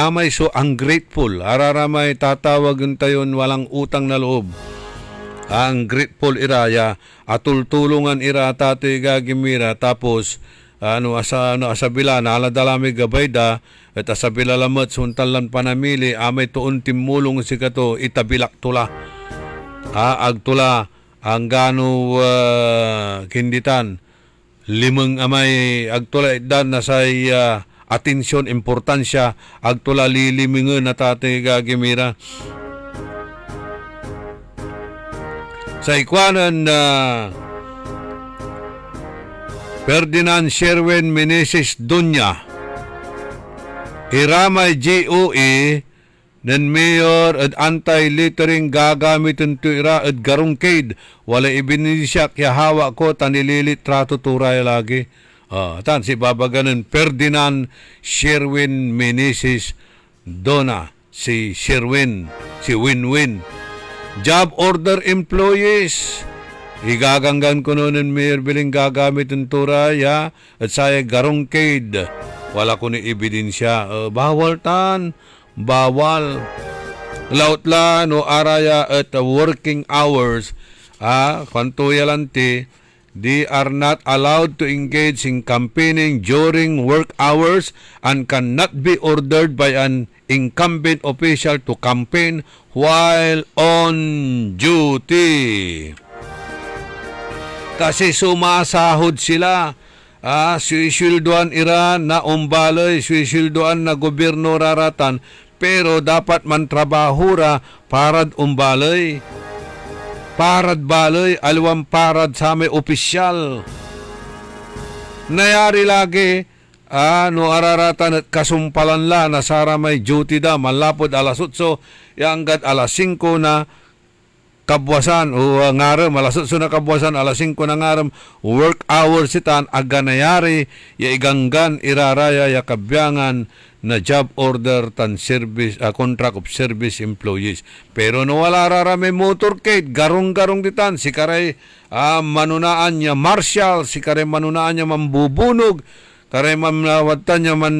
may so ungrateful, araramay tatawagan tayon walang utang na loob. Ang grateful iraya atultulungan ira tatay gagimira tapos asabila naladalami gabayda at asabila lamat suntalan panamili amay tuon timulong si kato itabilak tula agtula ang gano kinditan limang amay agtula idan na say atensyon importansya agtula lilimingan na tatay gagimira sa ikwanan na Ferdinand Sherwin Meneses Dunya iramay GOE Nen mayor at anti-littering gagamitin to ira at garungkade. Wala ibinisya kaya hawa ko tanililit trato turay lagi. Tan si babaganan Ferdinand Sherwin Meneses Dona. Si Sherwin, si Win-Win. Job order employees. Igaganggan ko noon mayor biling gagamitin turay at saya garungkade. Wala ko ni ebidensya. Bawal tan. Bawal. Lautla no araya at working hours. Kantuyalanti, they are not allowed to engage in campaigning during work hours and cannot be ordered by an incumbent official to campaign while on duty. Kasi sumasahod sila. Suisilduan ira na umbalay, suisilduan na gobyerno raratan, pero dapat man trabahura parad umbalay. Parad balay, alwang parad sa may opisyal. Nayari lagi, no araratan at kasumpalan la, nasara may duty da, malapod alas 8, yanggat alas 5 na kabwasan o ngaram, alas 8 na kabwasan, alas 5 na ngaram, work hours itan, aga nayari, ya iganggan, iraraya, ya kabyangan, na job order tan service contract of service employees. Pero no wala rarame motorcade, garong-garong ditan, si karay manunaan niya marshal, si karay manunaan niya mambubunog, karay mamawatan niya man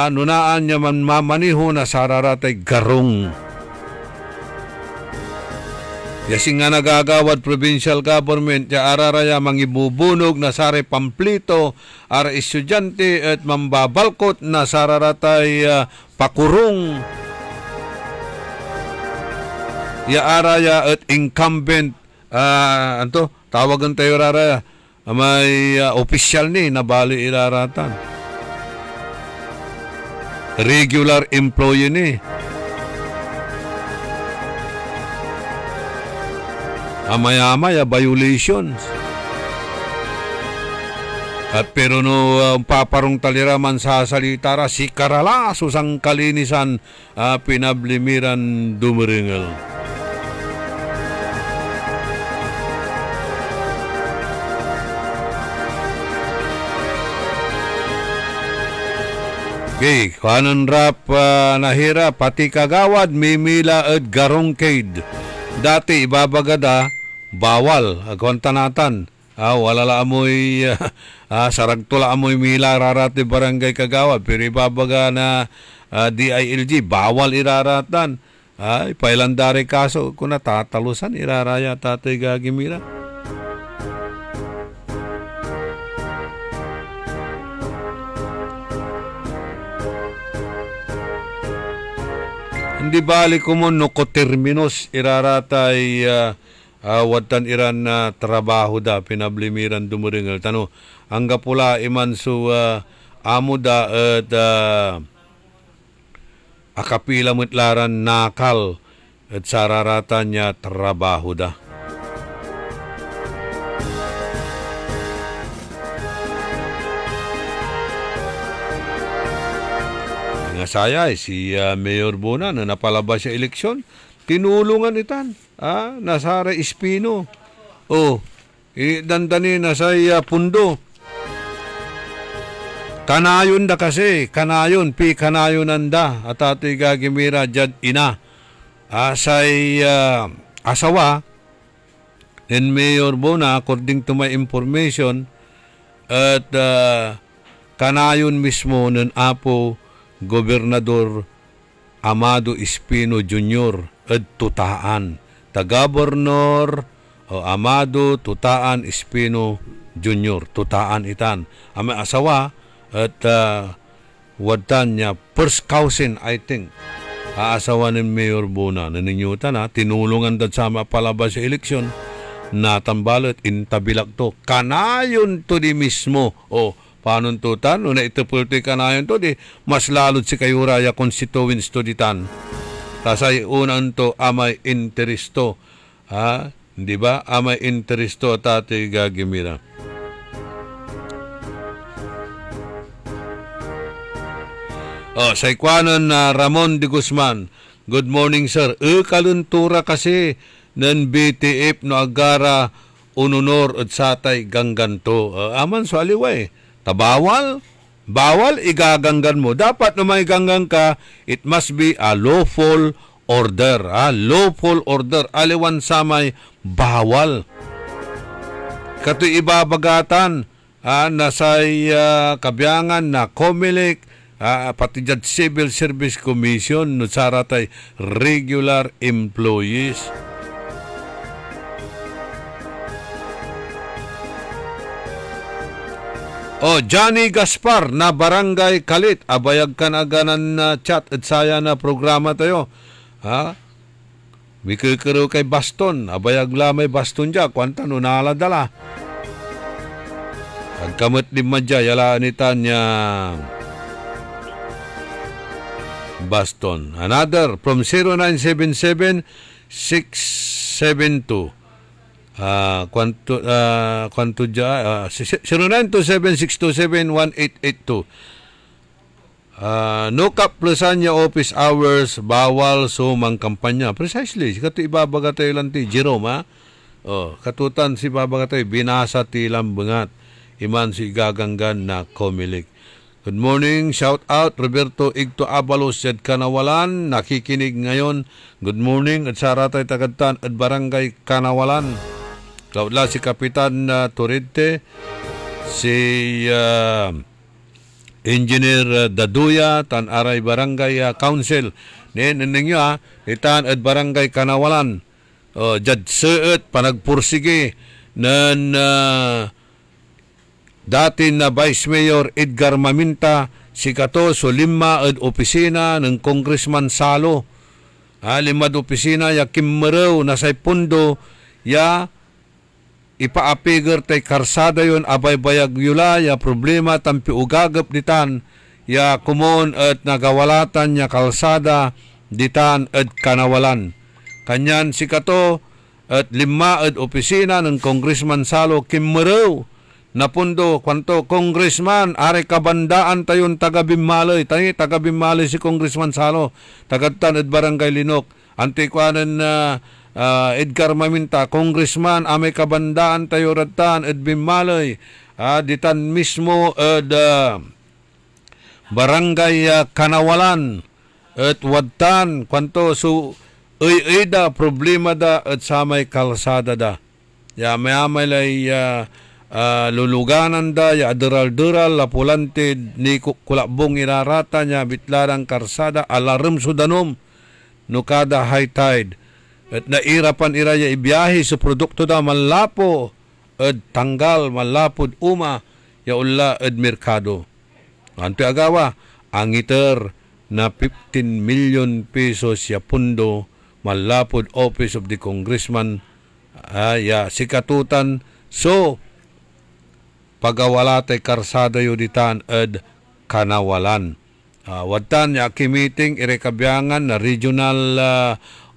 nunaan niya man mamaniho na sararatay garong. Yasing nga nagagawad provincial government ya araraya mangibubunog na sare pamplito ara estudyante at mambabalkot na sararatay pakurong ya araya at incumbent tawagan tayo araya may official ni nabali iraratan regular employee ni amaya-amaya violations. At pero no paparong taliraman sa salitara si karala susang kalinisan pinablimiran dumiringel. Okay, kanan rap nahira pati kagawad mimila at garongkade. Dati ibabagada bawal agwantanatan. Wala la amoy saragtula amoy mila rarati barangay kagawad pero ibabaga na DILG bawal iraratan. Pailandari kaso kung natatalusan iraraya tatay gagimira. Hindi bali ko mo no koterminos iraratay watan iran na trabaho da pinablimiran dumuringal tano angga pula iman su amo da at akapila mutlaran nakal at sararatan niya trabaho da. Saya si Mayor Bona na napalabas sa eleksyon, tinulungan itan, nasara Espino. Dandani na sa pundo. Kanayon da kasi, kanayon anda, at ato'y gagimira jad ina. Say asawa, and Mayor Bona, according to my information, at kanayon mismo ng apo, Gobernador Amado Espino Jr. at tutaan. Taga-Gobernador Amado Tutaan Espino Jr. Tutaan itan. Ang asawa at wadan niya first cousin I think. Aasawa ni Mayor Bona. Naninyutan tinulungan dad sa mapalabas sa eleksyon. Natambalot intabilak to. Kanayon to di mismo. Panuntutan, no na itupulti ka na yun to, di mas lalod si Kayuraya constituents to ditan. Tasay unan to, amay interesto. Di ba? Amay interesto at ati gagimira. Sa ikwanan na Ramon de Guzman. Good morning, sir. Kaluntura kasi ng BTF no agara ununor at satay gangganto. Aman so aliway. Tabawal? Bawal igaganggan mo. Dapat na may ganggang ka, it must be a lawful order. Lawful order. Aliwan sa may bawal. Kato ibabagatan nasay kabyangan na COMELEC, pati dyan Civil Service Commission no saratay regular employees. Johnny Gaspar na Barangay Kalit. Abayag ka na ganan na chat at saya na programa tayo. Mikikiro kay Baston. Abayag lamay Baston dya. Kwanta no naladala. Agkamot din madya. Yala nitan niya Baston. Another from 0977-672. Kwanto dya 0927-627-1882. No cap plusanya office hours bawal sumang kampanya. Precisely kato ibabaga tayo lang ti Jerome katutan si babaga tayo binasa ti lambangat iman si gaganggan na COMELEC. Good morning, shout out Roberto Igto Abalos at Kanawalan, nakikinig ngayon. Good morning at saratay tagadtan at Barangay Kanawalan. Kaula si Kapitan Torrente, si Engineer Daduya, tan aray Barangay Council. Ninyo itan at Barangay Kanawalan. Jad seet panagpursige nan dati na Vice Mayor Edgar Maminta, si Kato so lima at opisina ng Congressman Salo. Limad opisina ya Kimmerew na say pundo ya ipaapiger tay karsada yon abay bayag yula ya problema tampi ugagap ditan ya kumon at nagawalatan ya kalsada ditan at Kanawalan. Kanyan si Kato at lima at opisina ng Congressman Salo Kimmerew napundo kwanto Congressman are kabandaan tayon taga Bimmalay taga Bimmalay si Congressman Salo tagadtan at Barangay Linok antikwanan Edgar Maminta Congressman amay kabandaan tayo radtan at Bimmalay ditan mismo at Barangay Kanawalan at wadtan kwanto so ida problema da at samay kalsada da ya may lay luluganan da ya aderal-deral lapulante ni kulabong irarata niya bitlarang karsada alarm sudanom no kada high tide at nairapan iraya ibiyahe sa produkto da malapo at tanggal malapod uma ya ulla at merkado. Anto agawa ang iter na 15 million pesos ya pundo malapod Office of the Congressman ya sikatutan so pagawala tay karsada yuditan ed Kanawalan. Wadtan ya meeting irekabyangan na regional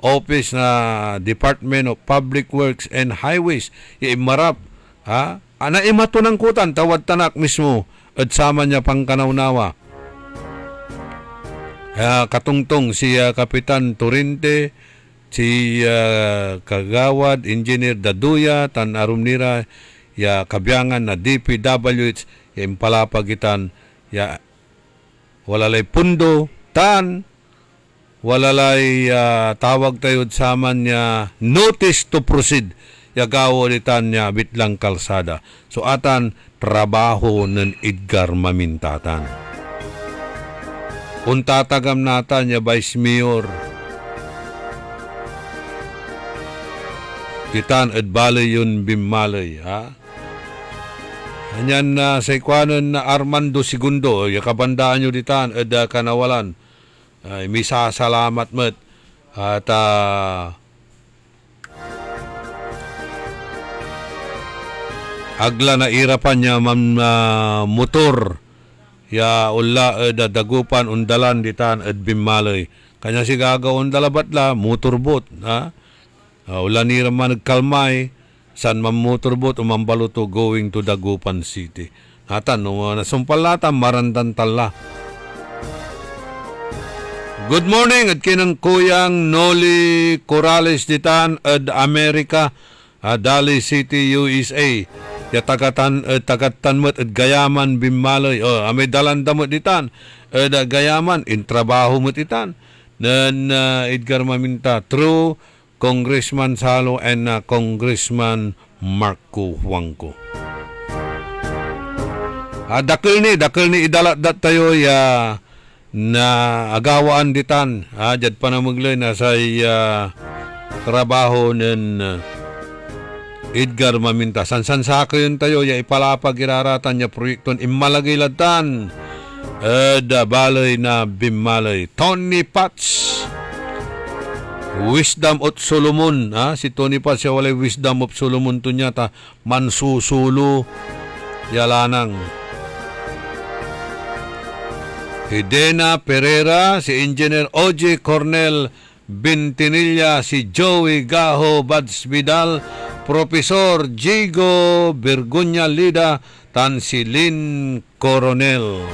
office na Department of Public Works and Highways imarap ana imatunang kutan tawad tanak mismo ed sama niya pangkanawnawa. Katungtong si Kapitan Torrente, si Kagawad Engineer Daduya tan arumnira ya kabyangan na DPWH ya impalapagitan ya walalay pundo tan walalay tawag tayo saman niya notice to proceed ya gawo ditan niya bitlang kalsada so atan trabaho ng Edgar Mamintatan untatagam natan ya Vice Mayor kitan at balay yun Bimmalay Anyan na sa ikwanan na Armando Segundo, yakabandaan nyo ditan, at Kanawalan. May sasalamat met. At agla na irapan niya motor. Ya ulla dagupan undalan ditan at Bimmalay. Kanya si gagawin dalabatla, motorbot. Ulla nira man nagkalmay. San mamotorbot o mambaluto going to Dagupan City. Natan, nasumpal natan, marandan tala. Good morning at kinang kuyang Noli Corrales ditan ad Amerika, Dali City, USA. Ya tagatan mo at gayaman bimaloy. Amay dalanda mo ditan ad gayaman in trabaho mo ditan. Nan Edgar Maminta through Congressman Salo and Congressman Marco Huangco. Dakil ni idalat dat tayo ya na agawaan ditan. Jad pa na maglay na sa trabaho ng Edgar Maminta. San sa yun tayo ya ipalapag iraratan ya proyekton imalagay latan. Balay na bimalay. Tony Pats. Wisdom of Solomon. Si Tony Pats siya walay Wisdom of Solomon to niya ta mansusulo yalanang. Hidena Pereira, si Engineer O.J. Cornel Bintinilla, si Joey Gaho Bads Vidal, Profesor Jigo Bergunya Lida, tan si Lynn Coronel.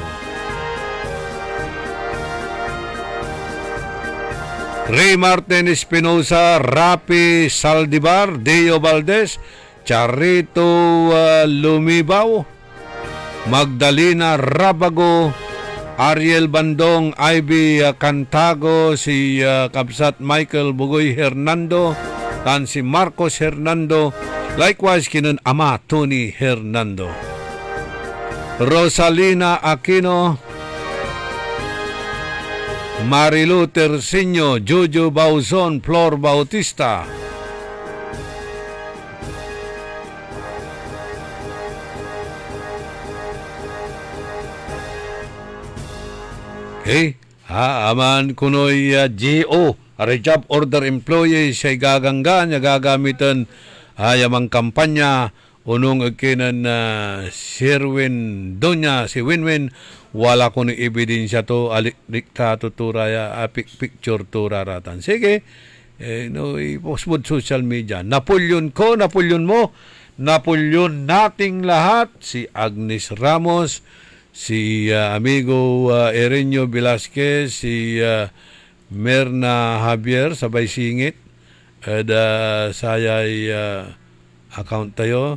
Ray Martin Espinosa, Rapi Saldivar, Deo Valdez, Charito Lumibaw, Magdalena Rabago, Ariel Bandong, Ivy Cantago, si Kabsat Michael Bugoy Hernando, tan si Marcos Hernando, likewise kinan ama Tony Hernando. Rosalina Aquino, Marilu Terciño, Jojo Bauzon, Flor Bautista. Okay, aman kunoy GO, Job Order Employee, siya gagangga, niya gagamitan yamang kampanya, unong agkinan Sherwin Donya, si Winwin, wala ko ni ebidensya to, alikta to turaya, picture to raratan. Sige, i-post mo social media. Napoleon ko, Napoleon mo, Napoleon nating lahat, si Agnes Ramos, si amigo Erenio Velasquez, si Merna Javier, sabay singit, at sayay account tayo,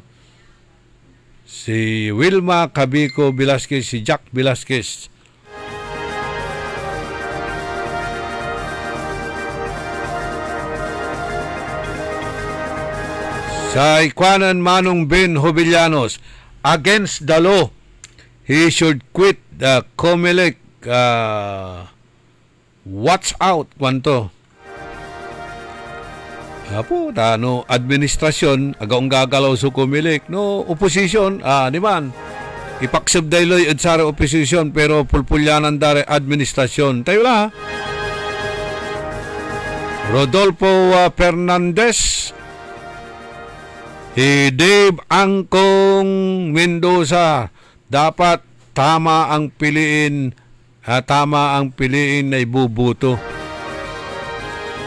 si Wilma Cabico Velasquez, si Jack Velasquez. Sa Ikwanan Manong Ben Jovellanos, against the law, he should quit the Comelec. Watch out, kwanto. Apo, administrasyon, agaong gagalaw sa Comelec. No, opposition, di man. Ipaksabdayloy at sa opposition, pero pulpulyanan dare administrasyon. Tayo la. Rodolfo Fernandez, Dave Angkong Mendoza, dapat tama ang piliin na ibubuto.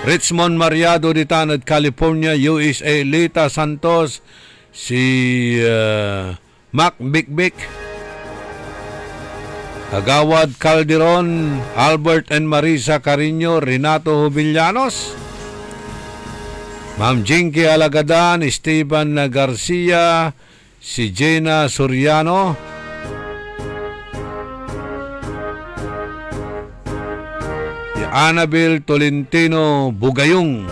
Richmond Mariado di Tanad, California, USA, Lita Santos, si Mac Bikbik, Agawad Calderon, Albert and Marisa Carino, Renato Jovellanos, Ma'am Jinky Alagadan, Esteban Garcia, si Jenna Soriano, Annabel Tolentino Bugayong,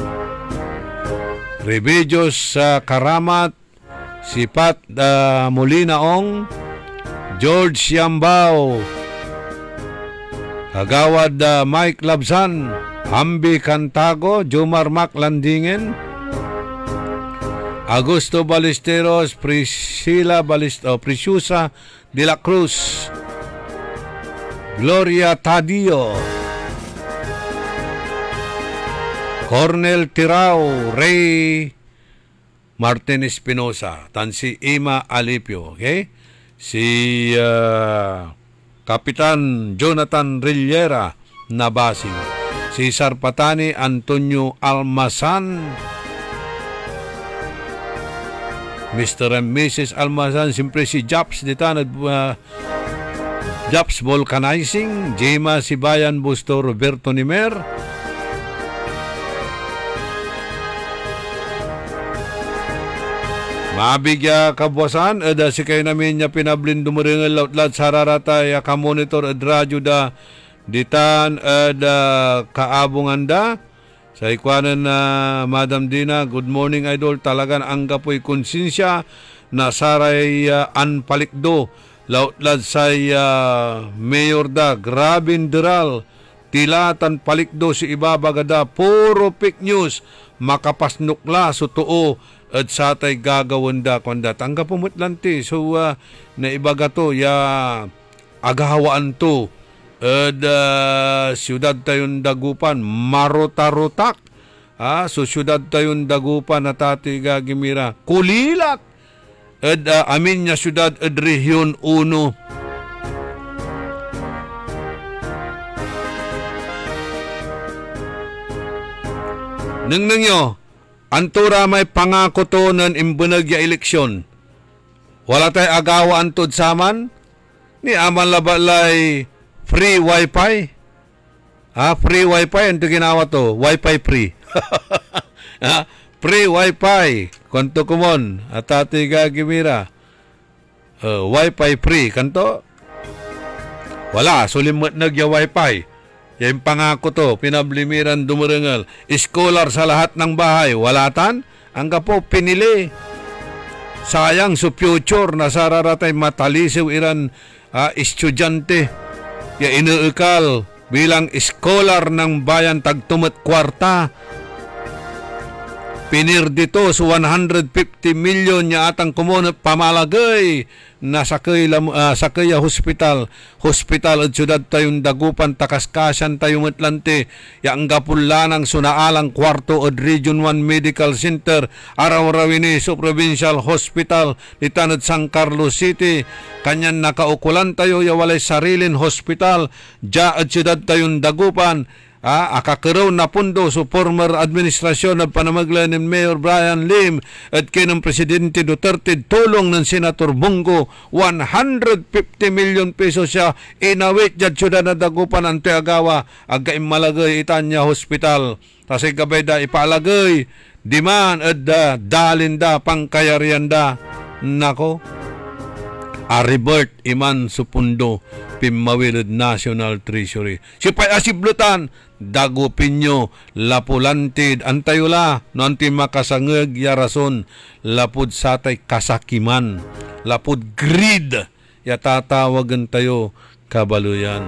Remedios Karamat, si Pat Molinaong, George Yambao, Agawad Mike Labsan, Ambi Cantago, Jomar Mac Landingen, Augusto Ballesteros, Priscilla Preciosa de la Cruz, Gloria Tadio, Cornel Tirao, Ray Martin Espinosa, tan si Ima Alipio, okay? Si Kapitan Jonathan Rillera Nabasing, si Sarpatani Antonio Almasan, Mr. and Mrs. Almasan, siyempre si Japs di tanad Japs Vulcanizing, Jema Sibayan Busto, Roberto Nimer, mabigya kabuasan, ada si kayo namin niya pinablin dumaringal laut-lat sa rarata ya ka-monitor ad radyo da ditan ad kaabungan da sa ikwanan na Madam Dina. Good morning idol, talagang anggapoy konsensya na saray anpalikdo laut-lat sa mayor da grabing deral tilatan palikdo si ibabagada puro fake news makapasnukla so tuo at sa tay gagawin da kwanda tangga pumutlanti so na ibaga to ya agahawaan to at siyudad tayon dagupan marotarotak so siyudad tayon dagupan na tati gagimira kulilat at amin niya siyudad at Region 1 nang nyo antura may pangako to ng imbunag ya eleksyon. Wala tayo agawa antod saman. Ni aman labalay free wifi. Free wifi. Ito ginawa to. Wifi free. Free wifi. Kanto kumon. At ati gagimira. Wifi free. Kanto? Wala. Sulimot nagya wifi. Yung pangako to, pinablimiran dumarangal. Scholar sa lahat ng bahay, walatan. Ang po, pinili. Sayang sa future na sararatay matalisiw iran estudyante. Ya inuukal bilang scholar ng bayan tagtumat kwarta. Pinirdi to sa 150 million niya atang kumunot pamalagay na sakaya hospital at syudad tayong dagupan takaskasan tayong Atlante yang gapulanang sunaalang kwarto od Region 1 Medical Center araw-rawini sa Provincial Hospital ni Tanad San Carlos City kanyan nakaukulan tayo ya walay sarilin hospital ja at syudad tayong dagupan akakaraw na pundo sa former administrasyon ng panamaglan ni Mayor Brian Lim at kinang Presidente Duterte tulong ng Senator Bongo 150 million pesos siya inawit dyan syudad na dagupan ang tiagawa agay malagay itanya hospital kasi gabay da ipalagay diman at dalin da pangkayarian da nako Aribert Iman Supundo Pimawilid National Treasury sipay asiblutan dagupin nyo lapulantid antayula no anti makasangeg ya rason lapud satay kasakiman lapud greed ya tatawagan tayo kabaluyan.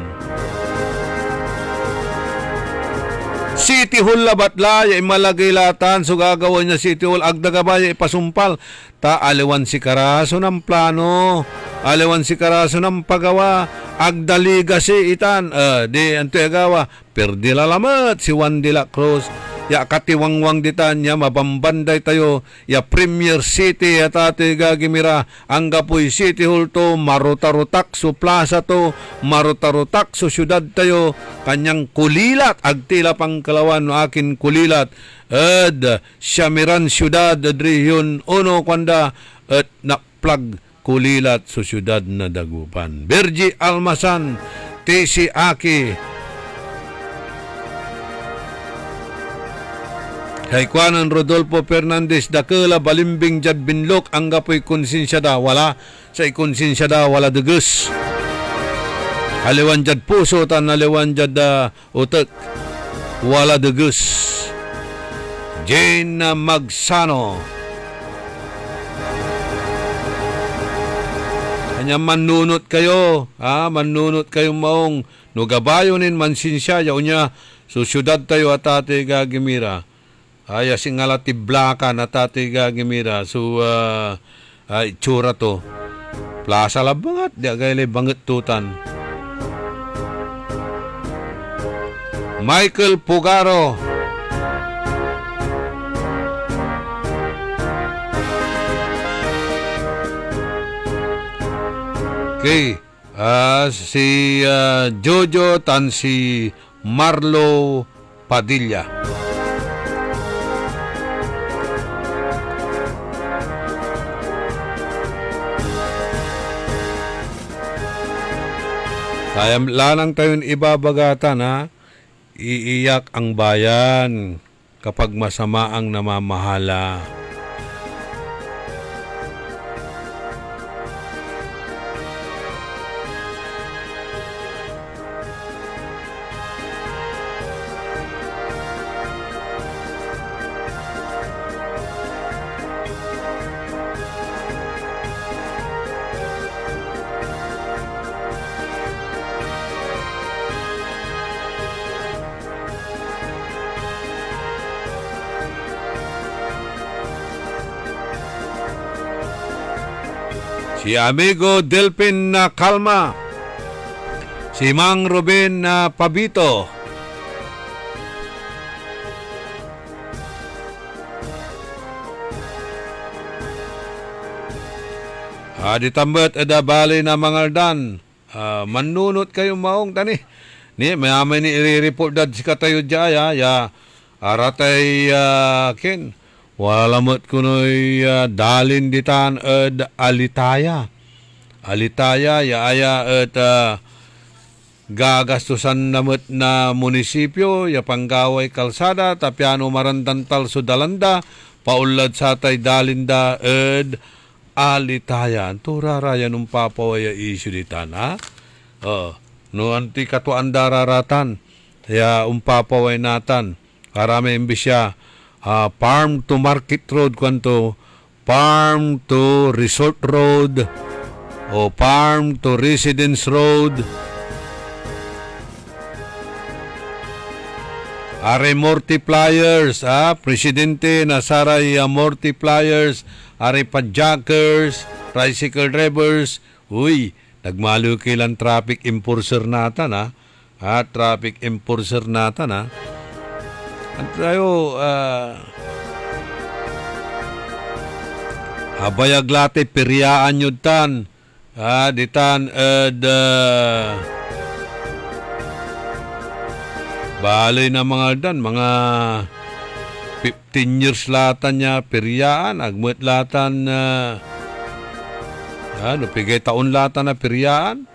City Hall labatla ya imalagay latan so gagawin niya City Hall agdagabaya ipasumpal ta aliwan si karaso ng plano aliwan si karaso ng pagawa agdaliga si itan di anto agawa perdi lalamat si Juan de la Cruz ya katiwangwang ditan niya mabambanday tayo ya Premier City at ate gagimira ang gapoy City Hall to marotarotak so plaza to marotarotak so syudad tayo kanyang kulilat agtila pang kalawan no akin kulilat at Siyamiran syudad at Region 1 kwanda at naplag kulilat so syudad na dagupan. Berji Almasan Tisi Aki Haikwanan Rodolfo Fernandez dakela balimbing jad binlok ang gapoy konsensya da wala sa ikonsensya da wala dugus aliwan jad puso tan aliwan jad utek wala dugus. Jane Magsano kanya manunot kayo manunot kayo maong nugabayonin mansinsya yaunya so syudad tayo at ate gagimira ay singala tiblaka na tati gagimira so itsura to plaza labangat di agay banget tutan. Michael Pugaro okay si Jojo tan si Marlo Padilla. Kaya lanang tayong ibabagatan, ha? Iiyak ang bayan kapag masama ang namamahala. Si Amigo Delpin na Kalma, si Mang Ruben na Pabito, ditambet ada bali na mangaldan, manunot kayo maong tani, ni mayamay ni i-report dad si katayo jaya, ya aratay kin, walamot kunoy dalin ditan ed alitaya. Alitaya ya aya et gagastusan namut na munisipyo ya panggaway kalsada tapiano marandantal sudalanda paulad sa tay dalinda ed alitaya. Turara yan papawaya issue ditan, ha? No anti katuan dararatan ya papaway natan karami imbisya farm to market road kwanto farm to resort road o farm to residence road. Are multipliers, presidente na saray multipliers, are pajakers, tricycle drivers. Uy, nagmalukilan traffic enforcer natan, traffic enforcer natan, At tayo, habayaglate periyaan yun tan, ditan balay na mga dan, mga 15 years latan niya periyaan, agmut latan pigay taon latan na periyaan,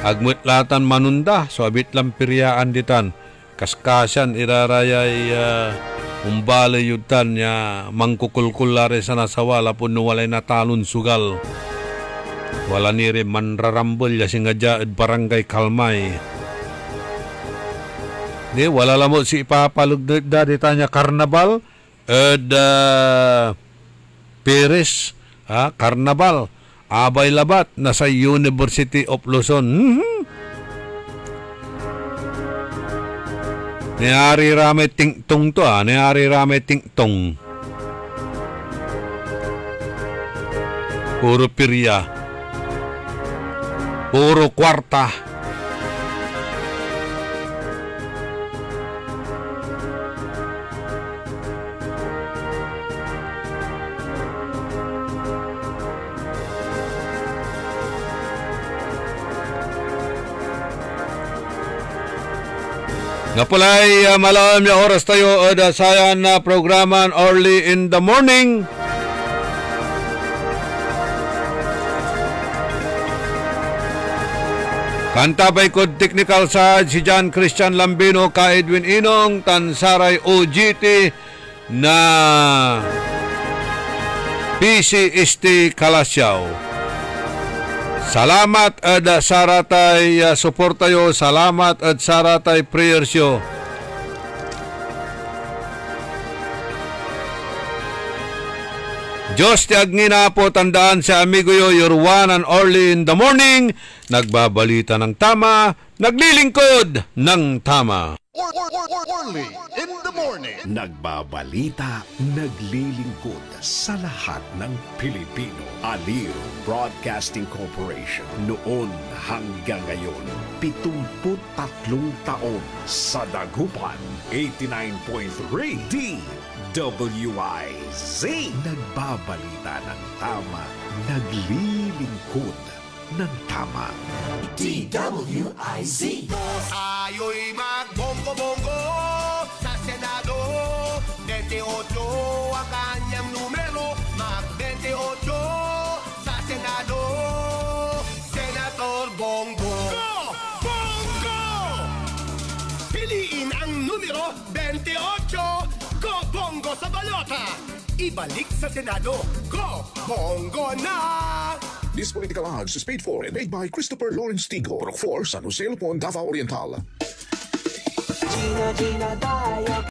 agmut latan manunda, so abit lang periyaan ditan. Kaskasan irarayay umbalay yutan niya mangkukulkulare sa nasawala po no walay natalon sugal. Wala ni rin manrarambol ya singadya ed barangay Kalmay. Di wala lamot si ipapalog dita niya karnabal ed Perez, karnabal abay labat na sa University of Luzon. Niyari rame tingtong to, niyari rame tingtong. Puro pirya. Puro kwarta. Napulay malam ya oras tayo ada sayan na programan early in the morning. Kantabay kod technical side si John Christian Lambino ka Edwin Inong Tansaray OGT na PCST Kalasyaw. Salamat at saratay suportayo, salamat at saratay prayersyo. Diyos ti agngina po tandaan sa amigo yo, your one and only in the morning, nagbabalita ng tama, naglilingkod ng tama. Orly in the morning. Nagbabalita, naglilingkod sa lahat ng Pilipino. Aliw Broadcasting Corporation. Noon hanggang ngayon, 73 taon sa dagupan. 89.3 DWIZ. Nagbabalita ng tama, naglilingkod ng tama. DWIZ. Tayo'y magbonggo-bonggo sa Senado. 28 ang kanyang numero. Mag-28 sa Senado. Senator Bongbong. balota. Ibalik sa Senado. Go! Bongo na! This political ads is paid for and made by Christopher Lawrence Tigo, Pro 4, San Jose, Lupon, Davao Oriental. Gina, Gina tayo.